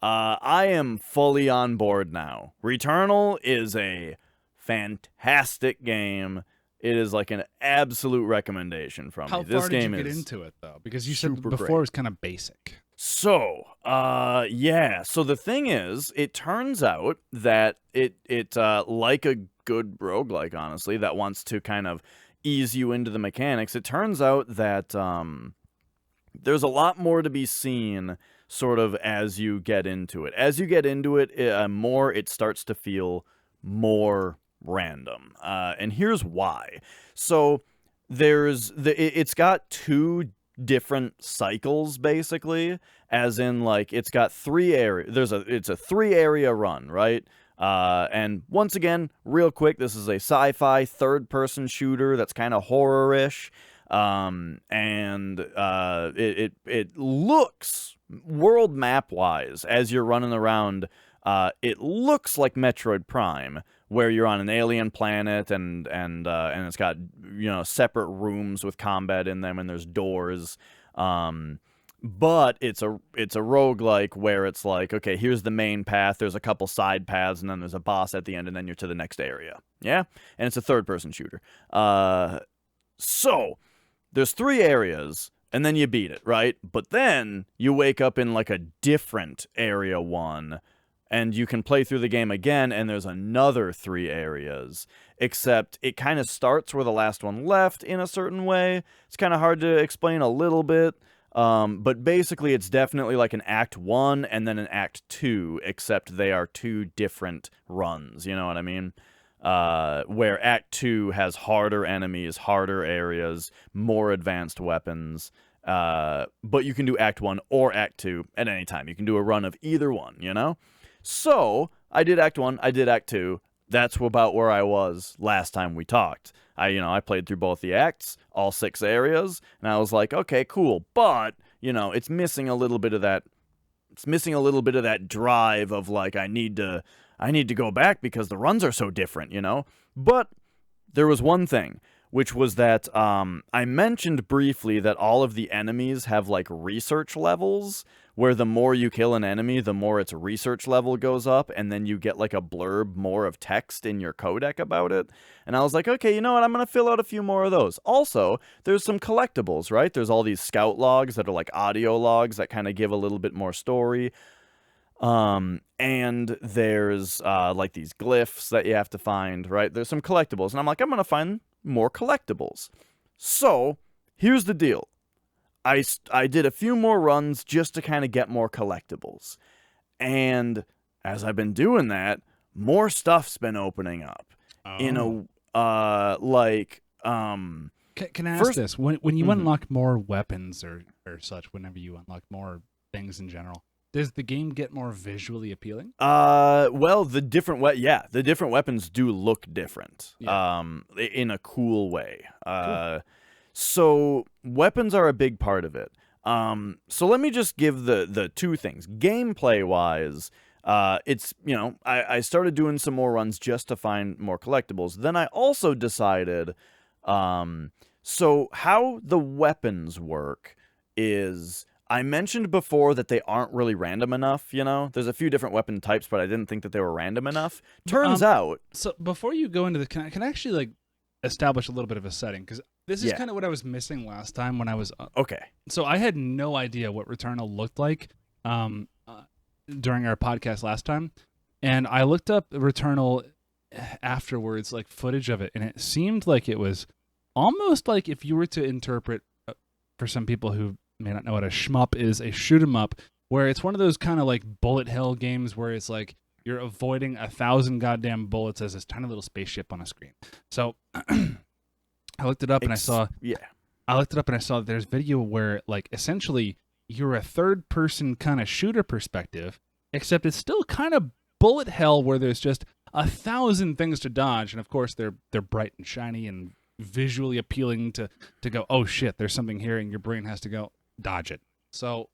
I am fully on board now. Returnal is a fantastic game. It is like an absolute recommendation from me. How far did you get into it though? Because you said before great. it was kind of basic. So, yeah. So the thing is, it turns out that it like a good roguelike, honestly, that wants to kind of ease you into the mechanics. It turns out that there's a lot more to be seen sort of as you get into it. As you get into it, more it starts to feel more random. And here's why. So it's got two different cycles, basically, as in like it's got three areas. It's a 3-area run, right? And once again, real quick, this is a sci-fi third-person shooter that's kind of horror-ish. It looks, world map wise, as you're running around, it looks like Metroid Prime, where you're on an alien planet and it's got separate rooms with combat in them, and there's doors. But it's a roguelike where it's like, okay, here's the main path, there's a couple side paths, and then there's a boss at the end, and then you're to the next area. Yeah? And it's a third-person shooter. So there's 3 areas, and then you beat it, right? But then you wake up in like a different area 1, and you can play through the game again, and there's another 3 areas. Except it kind of starts where the last one left in a certain way. It's kind of hard to explain a little bit. But basically it's definitely like an Act 1 and then an Act 2, except they are 2 different runs, you know what I mean? Where Act 2 has harder enemies, harder areas, more advanced weapons, but you can do Act 1 or Act 2 at any time. You can do a run of either one, So, I did Act 1, I did Act 2, that's about where I was last time we talked. I played through both the acts, all 6 areas, and I was like, okay, cool, but, it's missing a little bit of that, drive of like, I need to go back because the runs are so different, But there was one thing, which was that I mentioned briefly that all of the enemies have like research levels, where the more you kill an enemy, the more its research level goes up, and then you get like a blurb more of text in your codec about it. And I was like, okay, you know what, I'm going to fill out a few more of those. Also, there's some collectibles, right? There's all these scout logs that are like audio logs that kind of give a little bit more story. And there's like these glyphs that you have to find, right? There's some collectibles, and I'm like, I'm going to find more collectibles. So, here's the deal. I did a few more runs just to kind of get more collectibles. And as I've been doing that, more stuff's been opening up. Oh. In a, Can I ask this? When you unlock more weapons or such, whenever you unlock more things in general, does the game get more visually appealing? Well, the different weapons do look different. Yeah. In a cool way. Cool. So weapons are a big part of it. So let me just give the 2 things. Gameplay wise, it's, I started doing some more runs just to find more collectibles. Then I also decided, so how the weapons work is, I mentioned before that they aren't really random enough, There's a few different weapon types, but I didn't think that they were random enough. Turns out... So before you go into this, can I actually, like, establish a little bit of a setting? Because This is Yeah. kind of what I was missing last time when I was. Okay. So I had no idea what Returnal looked like during our podcast last time, and I looked up Returnal afterwards, like footage of it, and it seemed like it was almost like if you were to interpret, for some people who may not know what a shmup is, a shoot 'em up, where it's one of those kind of like bullet hell games where it's like you're avoiding 1,000 goddamn bullets as this tiny little spaceship on a screen. So I looked it up and I saw that there's video where like essentially you're a third person kind of shooter perspective, except it's still kind of bullet hell where there's just 1,000 things to dodge, and of course they're bright and shiny and visually appealing to go, oh shit, there's something here, and your brain has to go dodge it. So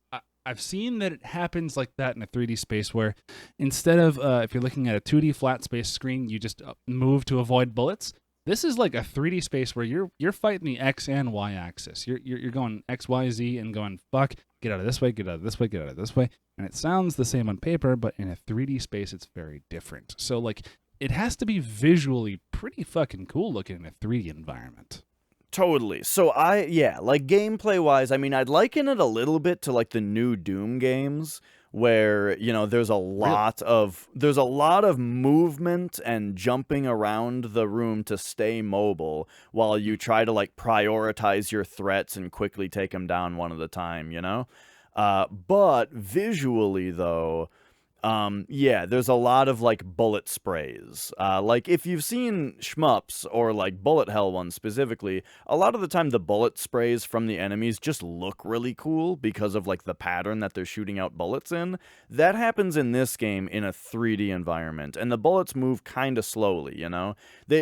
I've seen that it happens like that in a 3D space where instead of if you're looking at a 2D flat space screen, you just move to avoid bullets. This is like a 3D space where you're fighting the X and Y axis. You're going X, Y, Z and going fuck, get out of this way, get out of this way, get out of this way. And it sounds the same on paper, but in a 3D space, it's very different. So like it has to be visually pretty fucking cool looking in a 3D environment. Totally. So like gameplay wise, I mean, I'd liken it a little bit to like the new Doom games where, you know, there's a lot of movement and jumping around the room to stay mobile while you try to like prioritize your threats and quickly take them down one at a time, you know? But visually though, there's a lot of like bullet sprays. Like if you've seen shmups or like bullet hell ones specifically, a lot of the time the bullet sprays from the enemies just look really cool because of like the pattern that they're shooting out bullets in. That happens in this game in a 3D environment, and the bullets move kind of slowly, you know?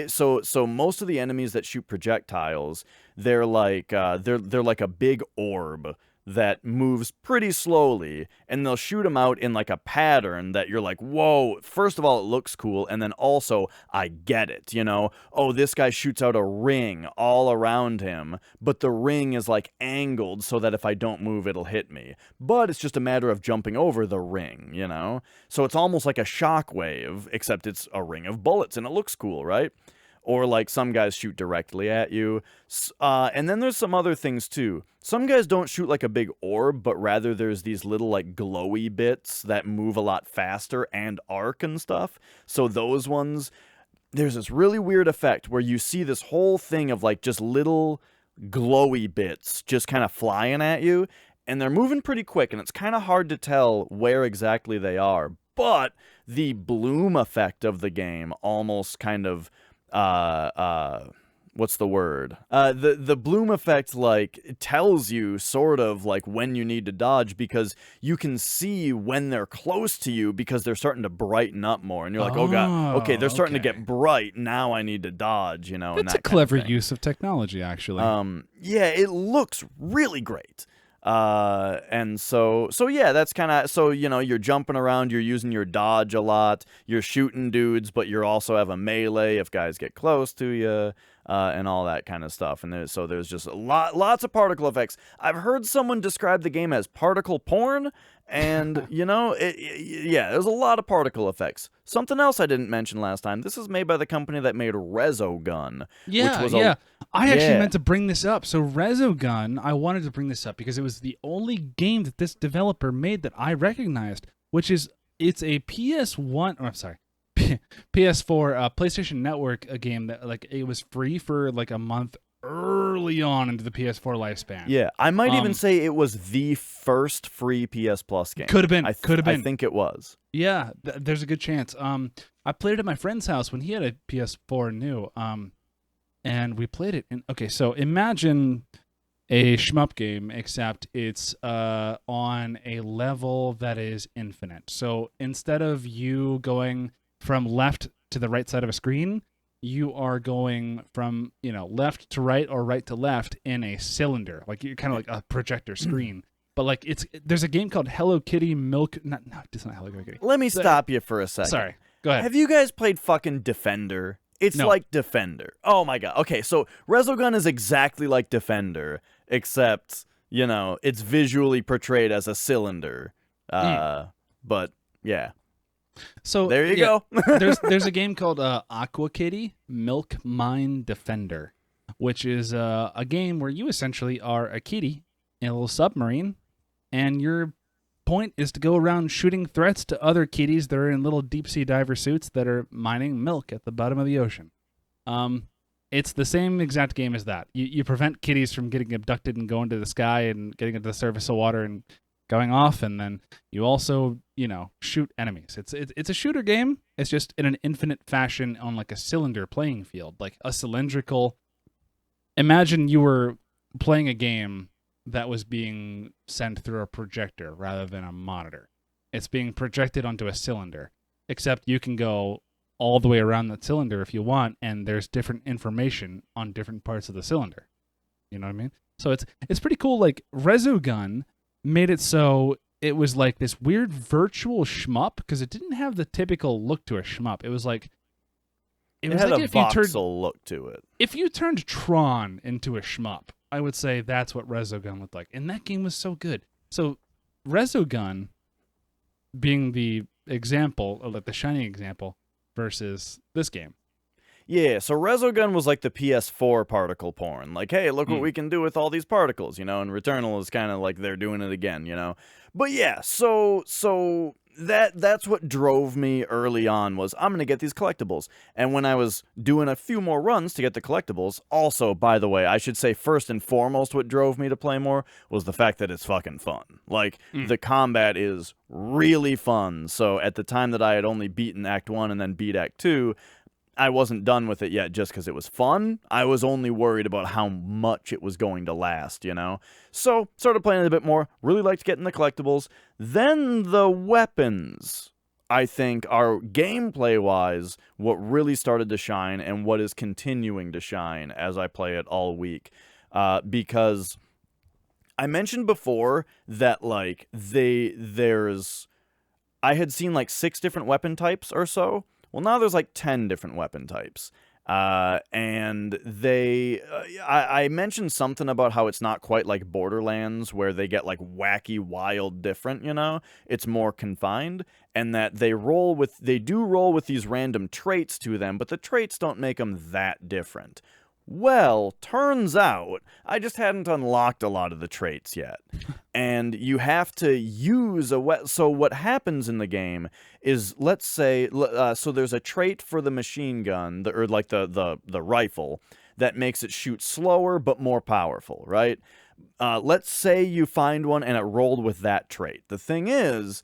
So most of the enemies that shoot projectiles, they're like a big orb that moves pretty slowly, and they'll shoot them out in like a pattern that you're like, whoa, first of all, it looks cool, and then also, I get it, you know? Oh, this guy shoots out a ring all around him, but the ring is like angled so that if I don't move, it'll hit me. But it's just a matter of jumping over the ring, you know? So it's almost like a shockwave, except it's a ring of bullets, and it looks cool, right? Or like some guys shoot directly at you. And then there's some other things too. Some guys don't shoot like a big orb, but rather there's these little like glowy bits that move a lot faster and arc and stuff. So those ones, there's this really weird effect where you see this whole thing of like just little glowy bits just kind of flying at you. And they're moving pretty quick, and it's kind of hard to tell where exactly they are. But the bloom effect of the game almost kind of what's the word? The bloom effect like tells you sort of like when you need to dodge, because you can see when they're close to you because they're starting to brighten up more, and you're like, oh god, okay, they're starting to get bright. Now I need to dodge, you know. It's a clever use of technology, actually. Yeah, it looks really great. And so yeah, that's kind of, so, you know, you're jumping around, you're using your dodge a lot, you're shooting dudes, but you also have a melee if guys get close to you, and all that kind of stuff. And there's just lots of particle effects. I've heard someone describe the game as particle porn, and, you know, yeah, there's a lot of particle effects. Something else I didn't mention last time, this is made by the company that made Resogun. Yeah, which was I actually meant to bring this up. So Resogun, I wanted to bring this up because it was the only game that this developer made that I recognized, which is, it's a PS1, or I'm sorry, PS4, PlayStation Network, a game that like it was free for like a month early on into the PS4 lifespan. Yeah, I might even say it was the first free PS Plus game. Could have been. I think it was. Yeah, there's a good chance. I played it at my friend's house when he had a PS4 new. And we played it. Okay, so imagine a shmup game, except it's on a level that is infinite. So instead of you going from left to the right side of a screen, you are going from, you know, left to right or right to left in a cylinder. Like you're kind of like a projector screen. But like there's a game called Hello Kitty Milk. No, it's not Hello Kitty. Let me stop you for a second. Sorry, go ahead. Have you guys played fucking Defender? It's like Defender. Oh my god. Okay, so Resogun is exactly like Defender, except, you know, it's visually portrayed as a cylinder. But yeah. So there you go. there's a game called Aqua Kitty Milk Mine Defender. which is a game where you essentially are a kitty in a little submarine, and your point is to go around shooting threats to other kitties that are in little deep sea diver suits that are mining milk at the bottom of the ocean. It's the same exact game as that. You prevent kitties from getting abducted and going to the sky and getting into the surface of water and going off, and then you also, shoot enemies. It's a shooter game. It's just in an infinite fashion on like a cylinder playing field, like a cylindrical. Imagine you were playing a game that was being sent through a projector rather than a monitor. It's being projected onto a cylinder, except you can go all the way around the cylinder if you want, and there's different information on different parts of the cylinder. You know what I mean? So it's pretty cool. Like Resogun made it so it was like this weird virtual shmup, because it didn't have the typical look to a shmup. It was like it had like a voxel look to it. If you turned Tron into a shmup, I would say that's what Resogun looked like. And that game was so good. So Resogun being the example, or like the shining example, versus this game. Yeah, so Resogun was like the PS4 particle porn. Like, hey, look what we can do with all these particles, and Returnal is kind of like they're doing it again, But yeah, so that's what drove me early on was I'm going to get these collectibles. And when I was doing a few more runs to get the collectibles, also, by the way, I should say first and foremost what drove me to play more was the fact that it's fucking fun. Like, the combat is really fun. So at the time that I had only beaten Act 1 and then beat Act 2, I wasn't done with it yet just because it was fun. I was only worried about how much it was going to last, So, started playing it a bit more. Really liked getting the collectibles. Then the weapons, I think, are gameplay-wise what really started to shine and what is continuing to shine as I play it all week. Because I mentioned before that, like, I had seen, like, 6 different weapon types or so. Well, now there's like 10 different weapon types. And I mentioned something about how it's not quite like Borderlands where they get like wacky, wild, different, It's more confined, and that they do roll with these random traits to them, but the traits don't make them that different. Well, turns out I just hadn't unlocked a lot of the traits yet. And you have to use so what happens in the game is, let's say, so there's a trait for the machine gun, or like the rifle, that makes it shoot slower but more powerful, right? Let's say you find one and it rolled with that trait. The thing is,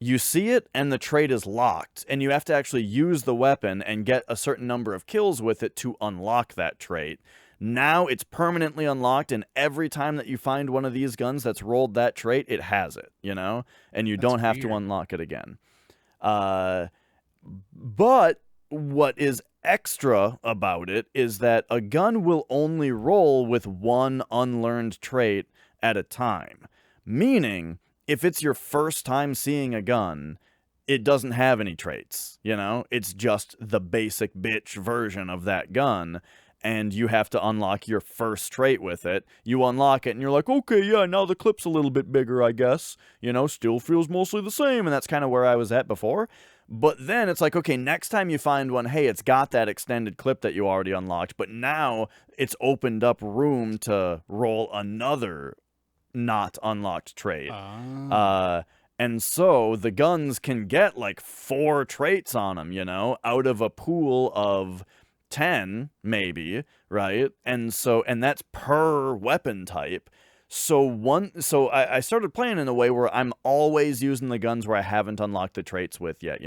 you see it and the trait is locked, and you have to actually use the weapon and get a certain number of kills with it to unlock that trait. Now it's permanently unlocked, and every time that you find one of these guns that's rolled that trait, it has it, and you don't have to unlock it again. But what is extra about it is that a gun will only roll with one unlearned trait at a time, meaning if it's your first time seeing a gun, it doesn't have any traits, It's just the basic bitch version of that gun, and you have to unlock your first trait with it. You unlock it, and you're like, okay, yeah, now the clip's a little bit bigger, I guess. Still feels mostly the same, and that's kind of where I was at before. But then it's like, okay, next time you find one, hey, it's got that extended clip that you already unlocked, but now it's opened up room to roll another not unlocked trait. And so the guns can get like 4 traits on them, out of a pool of 10 maybe, right? And that's per weapon type. So I started playing in a way where I'm always using the guns where I haven't unlocked the traits with yet,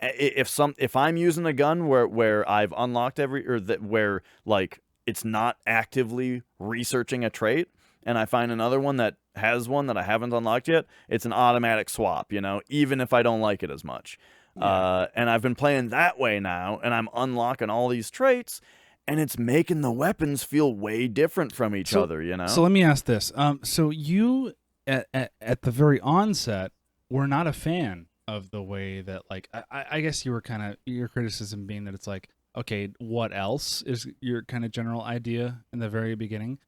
If I'm using a gun where I've unlocked where like it's not actively researching a trait, and I find another one that has one that I haven't unlocked yet, it's an automatic swap, even if I don't like it as much. Yeah. And I've been playing that way now, and I'm unlocking all these traits, and it's making the weapons feel way different from each other, So let me ask this. So you, at the very onset, were not a fan of the way that, like, I guess you were kind of, your criticism being that it's like, okay, what else is your kind of general idea in the very beginning?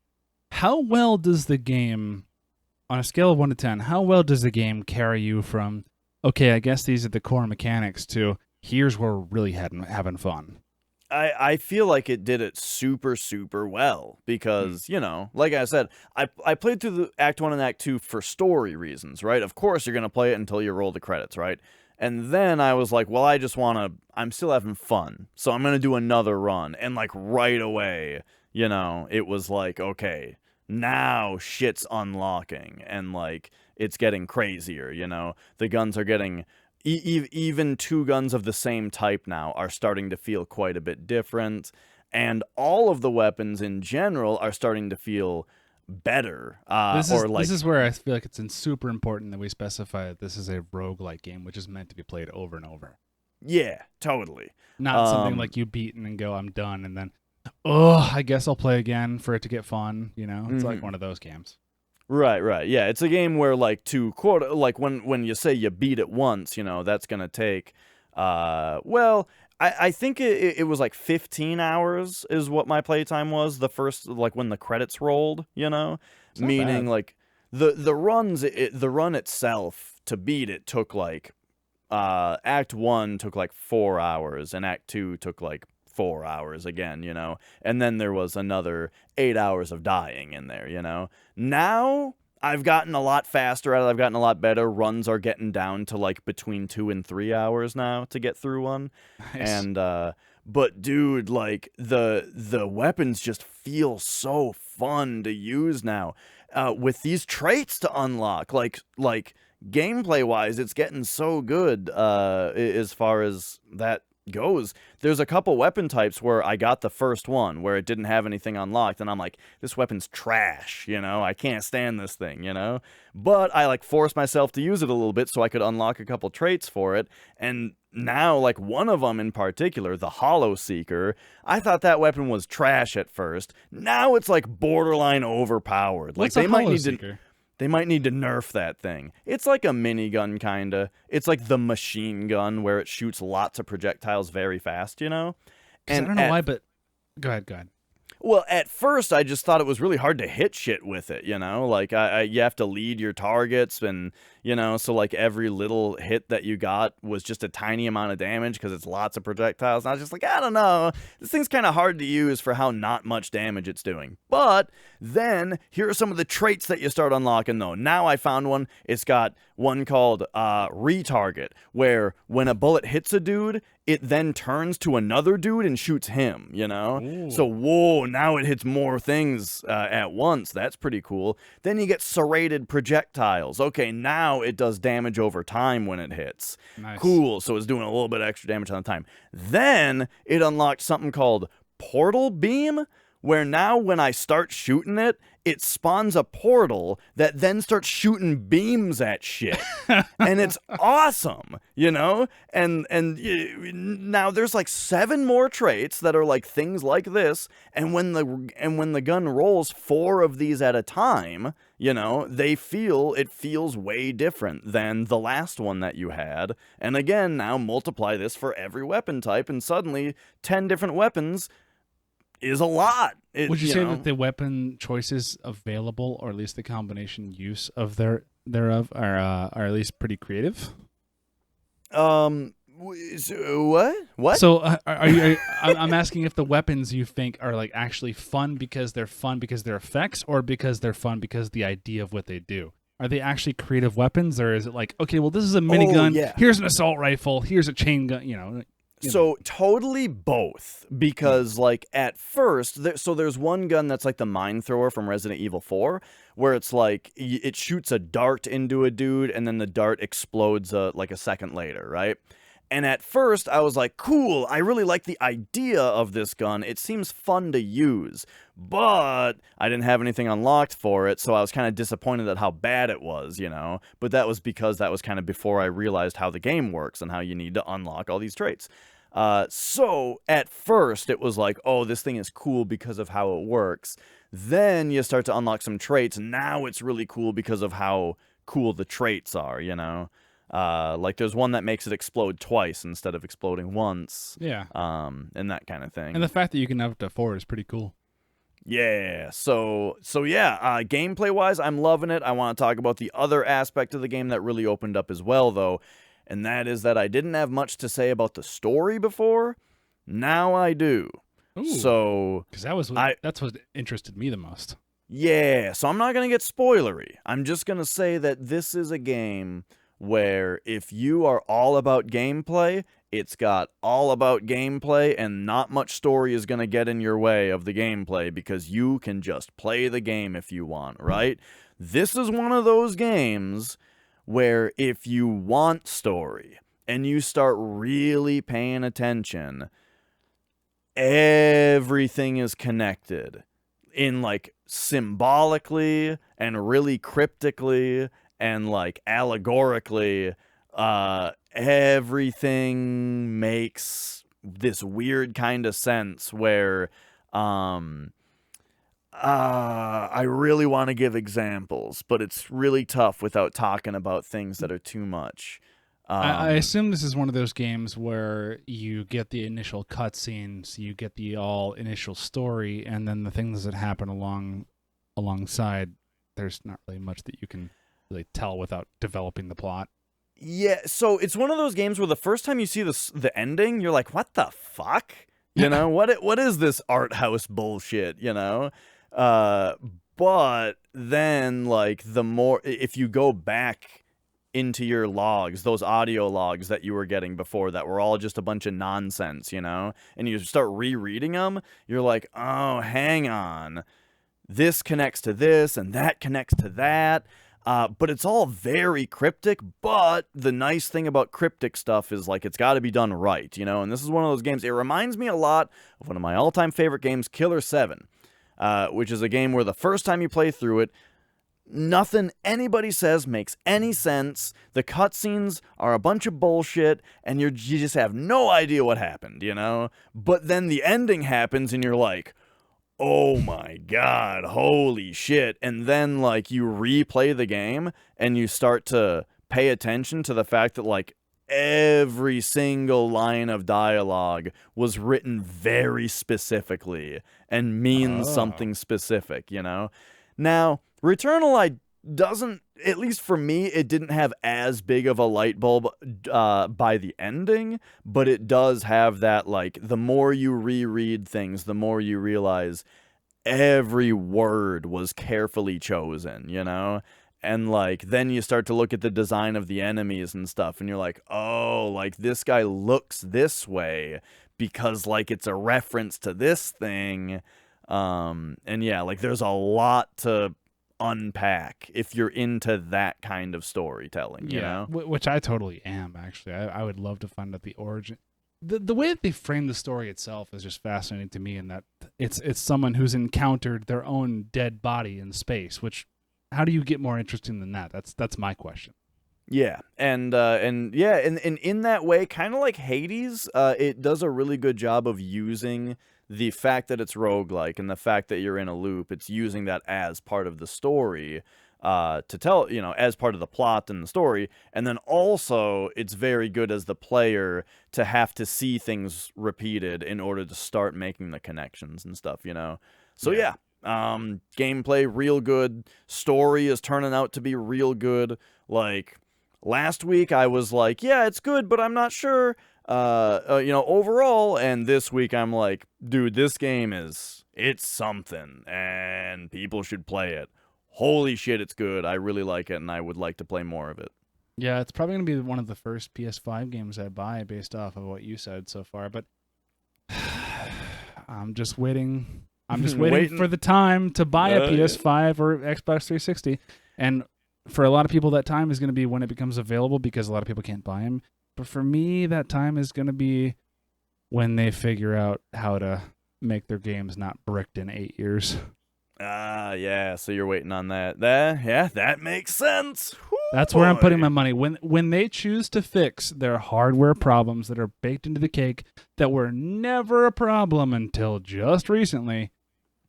How well does the game, on a scale of 1 to 10, how well does the game carry you from, okay, I guess these are the core mechanics, to here's where we're really having fun? I feel like it did it super, super well because, like I said, I played through the Act 1 and Act 2 for story reasons, right? Of course, you're going to play it until you roll the credits, right? And then I was like, well, I'm still having fun, so I'm going to do another run. And, like, right away, it was like, okay, now shit's unlocking, and, like, it's getting crazier, The guns are getting... even two guns of the same type now are starting to feel quite a bit different, and all of the weapons in general are starting to feel better. This is where I feel like it's super important that we specify that this is a roguelike game, which is meant to be played over and over. Yeah, totally. Not something like you beat and go, I'm done, and then, I guess I'll play again for it to get fun. It's like one of those games. Right. Yeah, it's a game where, like, when you say you beat it once, that's going to take, I think it was like 15 hours is what my playtime was, the first, like, when the credits rolled, meaning, bad. like, the run itself to beat it took, like, Act 1 took, like, 4 hours, and Act 2 took, like, 4 hours again, and then there was another 8 hours of dying in there, Now I've gotten a lot faster at it. I've gotten a lot better. Runs are getting down to like between 2 and 3 hours now to get through one. Nice. And but dude, like the weapons just feel so fun to use now. With these traits to unlock, like gameplay wise, it's getting so good as far as that goes. There's a couple weapon types where I got the first one where it didn't have anything unlocked, and I'm like, this weapon's trash, I can't stand this thing, but I like forced myself to use it a little bit so I could unlock a couple traits for it. And now, like, one of them in particular, the Hollow Seeker, I thought that weapon was trash at first. Now it's like borderline overpowered. What's like a Hollow Seeker? They might need to nerf that thing. It's like a minigun, kinda. It's like the machine gun where it shoots lots of projectiles very fast, And I don't know why, but go ahead. Well, at first, I just thought it was really hard to hit shit with it, Like, you have to lead your targets, and, so, like, every little hit that you got was just a tiny amount of damage because it's lots of projectiles. And I was just like, I don't know. This thing's kind of hard to use for how not much damage it's doing. But then, here are some of the traits that you start unlocking, though. Now I found one. It's got one called Retarget, where when a bullet hits a dude, it then turns to another dude and shoots him, Ooh. So, whoa, now it hits more things at once. That's pretty cool. Then you get serrated projectiles. Okay, now it does damage over time when it hits. Nice. Cool, so it's doing a little bit extra damage on the time. Then it unlocked something called Portal Beam, where now when I start shooting it, it spawns a portal that then starts shooting beams at shit. And it's awesome, And now there's like 7 more traits that are like things like this, and when the gun rolls 4 of these at a time, it feels way different than the last one that you had. And again, now multiply this for every weapon type, and suddenly 10 different weapons is a lot. Would you say that the weapon choices available, or at least the combination use of thereof, are at least pretty creative? What? So I'm asking if the weapons you think are like actually fun because they're effects, or because they're fun because the idea of what they do. Are they actually creative weapons, or is it like, okay, well, this is a minigun, yeah. Here's an assault rifle, here's a chain gun, So totally both, because like at first, there's one gun that's like the mine thrower from Resident Evil 4, where it's like it shoots a dart into a dude and then the dart explodes like a second later, right? And at first I was like, cool, I really like the idea of this gun. It seems fun to use, but I didn't have anything unlocked for it, so I was kind of disappointed at how bad it was, But that was because that was kind of before I realized how the game works and how you need to unlock all these traits. So at first it was like, oh, this thing is cool because of how it works. Then you start to unlock some traits. Now it's really cool because of how cool the traits are, like there's one that makes it explode twice instead of exploding once. Yeah. And that kind of thing. And the fact that you can have up to 4 is pretty cool. Yeah, so yeah, gameplay wise, I'm loving it. I want to talk about the other aspect of the game that really opened up as well, though. And that is that I didn't have much to say about the story before. Now I do. Ooh, So because that's what interested me the most. yeah, so I'm not going to get spoilery. I'm just going to say that this is a game where if you are all about gameplay, it's got all about gameplay, and not much story is going to get in your way of the gameplay because you can just play the game if you want, right? This is one of those games where if you want story and you start really paying attention, everything is connected in like symbolically and really cryptically and like allegorically. Everything makes this weird kind of sense where I really want to give examples, but it's really tough without talking about things that are too much. I assume this is one of those games where you get the initial cutscenes, you get the all initial story, and then the things that happen alongside. There's not really much that you can really tell without developing the plot. Yeah, so it's one of those games where the first time you see the ending, you're like, "What the fuck?" You know, what is this art house bullshit? You know, but then like the more if you go back into your logs, those audio logs that you were getting before that were all just a bunch of nonsense, you know, and you start rereading them, you're like, "Oh, hang on, this connects to this and that connects to that." But it's all very cryptic, but the nice thing about cryptic stuff is, like, it's got to be done right, you know? And this is one of those games, it reminds me a lot of one of my all-time favorite games, Killer 7, which is a game where the first time you play through it, nothing anybody says makes any sense, the cutscenes are a bunch of bullshit, and you just have no idea what happened, you know? But then the ending happens, and you're like, oh my god, holy shit. And then, like, you replay the game and you start to pay attention to the fact that, like, every single line of dialogue was written very specifically and means something specific, you know? Now, Returnal doesn't, at least for me, it didn't have as big of a light bulb by the ending, but it does have that, like, the more you reread things, the more you realize every word was carefully chosen, you know? And, like, then you start to look at the design of the enemies and stuff, and you're like, oh, like, this guy looks this way because, like, it's a reference to this thing. And yeah, like, there's a lot to unpack if you're into that kind of storytelling, you know? Which I totally am, actually. I would love to find out the origin. The way that they frame the story itself is just fascinating to me, in that it's someone who's encountered their own dead body in space, which, how do you get more interesting than that? That's my question. Yeah, and in that way, kind of like Hades, it does a really good job of using the fact that it's roguelike and the fact that you're in a loop. It's using that as part of the story to tell, you know, as part of the plot and the story. And then also, it's very good as the player to have to see things repeated in order to start making the connections and stuff, you know? So yeah. Gameplay real good, story is turning out to be real good. Like, last week I was like, yeah, it's good, but I'm not sure, you know, overall. And this week I'm like, dude, this game it's something, and people should play it. Holy shit, it's good. I really like it, and I would like to play more of it. Yeah, it's probably going to be one of the first PS5 games I buy based off of what you said so far, but I'm just waiting. I'm just waiting for the time to buy a PS5 or Xbox 360. And for a lot of people, that time is going to be when it becomes available, because a lot of people can't buy them. But for me, that time is going to be when they figure out how to make their games not bricked in 8 years. Yeah, so you're waiting on that. That makes sense. Woo, that's where I'm putting my money. When they choose to fix their hardware problems that are baked into the cake that were never a problem until just recently,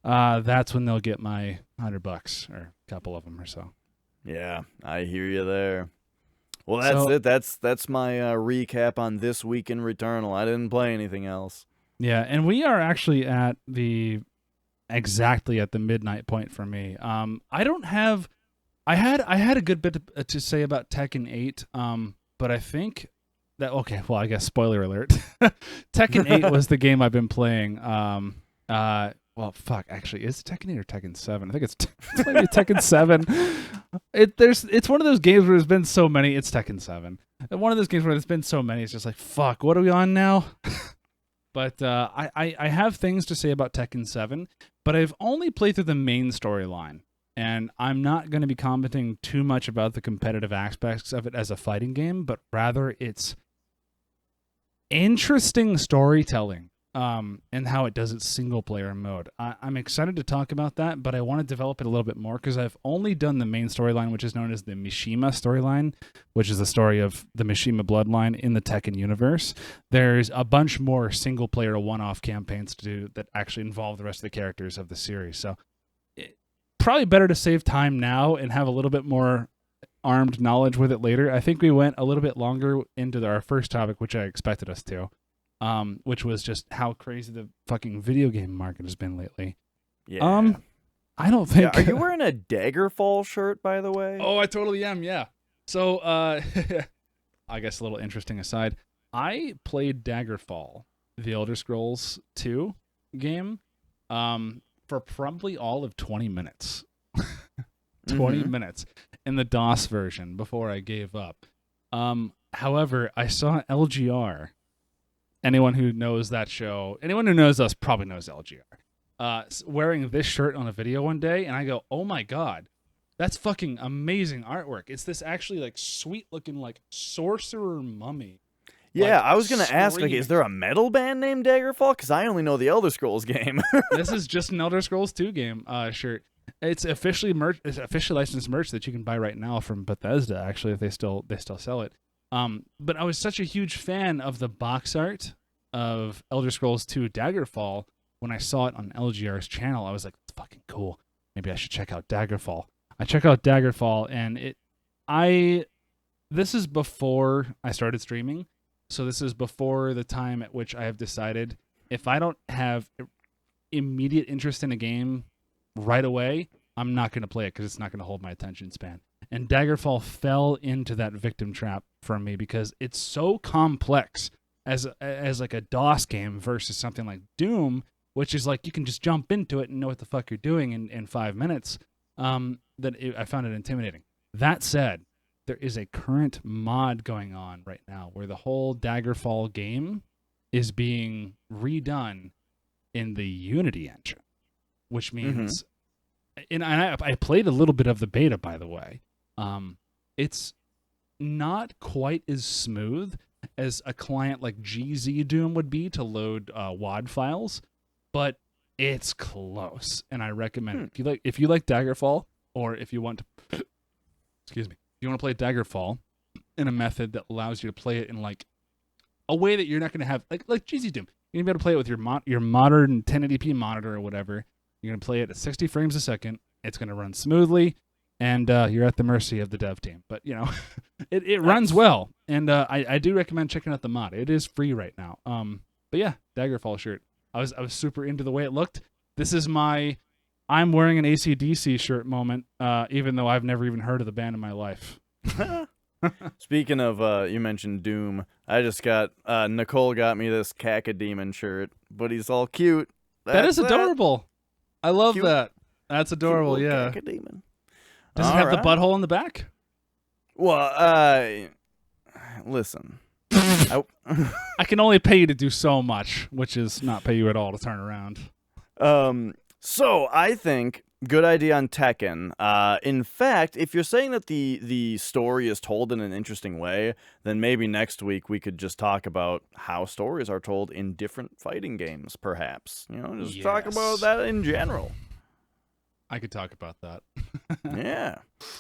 that's when they'll get my $100 or a couple of them or so. Yeah, I hear you there. Well, that's it. That's my recap on this week in Returnal. I didn't play anything else. Yeah, and we are actually exactly at the midnight point for me. I don't have. I had a good bit to say about Tekken 8, but I think Okay, well, I guess spoiler alert. Tekken 8 was the game I've been playing. Well, fuck. Actually, is it Tekken 8 or Tekken 7? I think it's maybe Tekken 7. It's one of those games where there's been so many. It's Tekken 7. One of those games where there's been so many. It's just like, fuck. What are we on now? But I have things to say about Tekken 7, but I've only played through the main storyline, and I'm not going to be commenting too much about the competitive aspects of it as a fighting game, but rather its interesting storytelling. And how it does its single-player mode. I'm excited to talk about that, but I want to develop it a little bit more because I've only done the main storyline, which is known as the Mishima storyline, which is the story of the Mishima bloodline in the Tekken universe. There's a bunch more single-player one-off campaigns to do that actually involve the rest of the characters of the series. So probably better to save time now and have a little bit more armed knowledge with it later. I think we went a little bit longer into our first topic, which I expected us to. Which was just how crazy the fucking video game market has been lately. Yeah. I don't think... Yeah, are you wearing a Daggerfall shirt, by the way? Oh, I totally am, yeah. So, I guess a little interesting aside. I played Daggerfall, the Elder Scrolls 2 game, for probably all of 20 minutes. 20 minutes in the DOS version before I gave up. However, I saw LGR. Anyone who knows that show, anyone who knows us probably knows LGR. Wearing this shirt on a video one day, and I go, oh my god, that's fucking amazing artwork. It's this actually like sweet looking like sorcerer mummy. Yeah, like, I was going to ask, like, is there a metal band named Daggerfall? Because I only know the Elder Scrolls game. This is just an Elder Scrolls 2 game shirt. It's officially licensed merch that you can buy right now from Bethesda, actually, if they still sell it. But I was such a huge fan of the box art of Elder Scrolls 2 Daggerfall. When I saw it on LGR's channel, I was like, it's fucking cool. Maybe I should check out Daggerfall. I check out Daggerfall, and this is before I started streaming. So this is before the time at which I have decided if I don't have immediate interest in a game right away, I'm not going to play it because it's not going to hold my attention span. And Daggerfall fell into that victim trap for me because it's so complex as like a DOS game versus something like Doom, which is like you can just jump into it and know what the fuck you're doing in 5 minutes. I found it intimidating. That said, there is a current mod going on right now where the whole Daggerfall game is being redone in the Unity engine, which means, and I played a little bit of the beta, by the way. It's not quite as smooth as a client like GZ Doom would be to load WAD files, but it's close, and I recommend it. If you like Daggerfall, or if you want to, excuse me, you want to play Daggerfall in a method that allows you to play it in like a way that you're not going to have like GZ Doom. You're going to be able to play it with your modern 1080p monitor or whatever. You're going to play it at 60 frames a second. It's going to run smoothly. And you're at the mercy of the dev team. But, you know, it runs well. And I do recommend checking out the mod. It is free right now. But yeah, Daggerfall shirt. I was super into the way it looked. This is my I'm wearing an AC/DC shirt moment, even though I've never even heard of the band in my life. Speaking of, you mentioned Doom. I just got, Nicole got me this Cacodemon shirt, but he's all cute. That is adorable. I love Cute. that. That's adorable, yeah. Cacodemon. Does it have the butthole in the back? Well, listen. I can only pay you to do so much, which is not pay you at all to turn around. So I think good idea on Tekken. In fact, if you're saying that the story is told in an interesting way, then maybe next week we could just talk about how stories are told in different fighting games, perhaps. You know, just talk about that in general. I could talk about that. Yeah,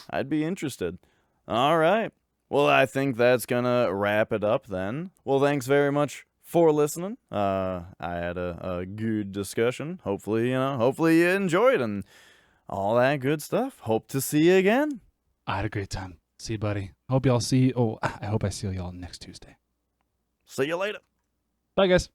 I'd be interested. All right. Well, I think that's going to wrap it up then. Well, thanks very much for listening. I had a good discussion. Hopefully you enjoyed and all that good stuff. Hope to see you again. I had a great time. See you, buddy. I hope I see y'all next Tuesday. See you later. Bye, guys.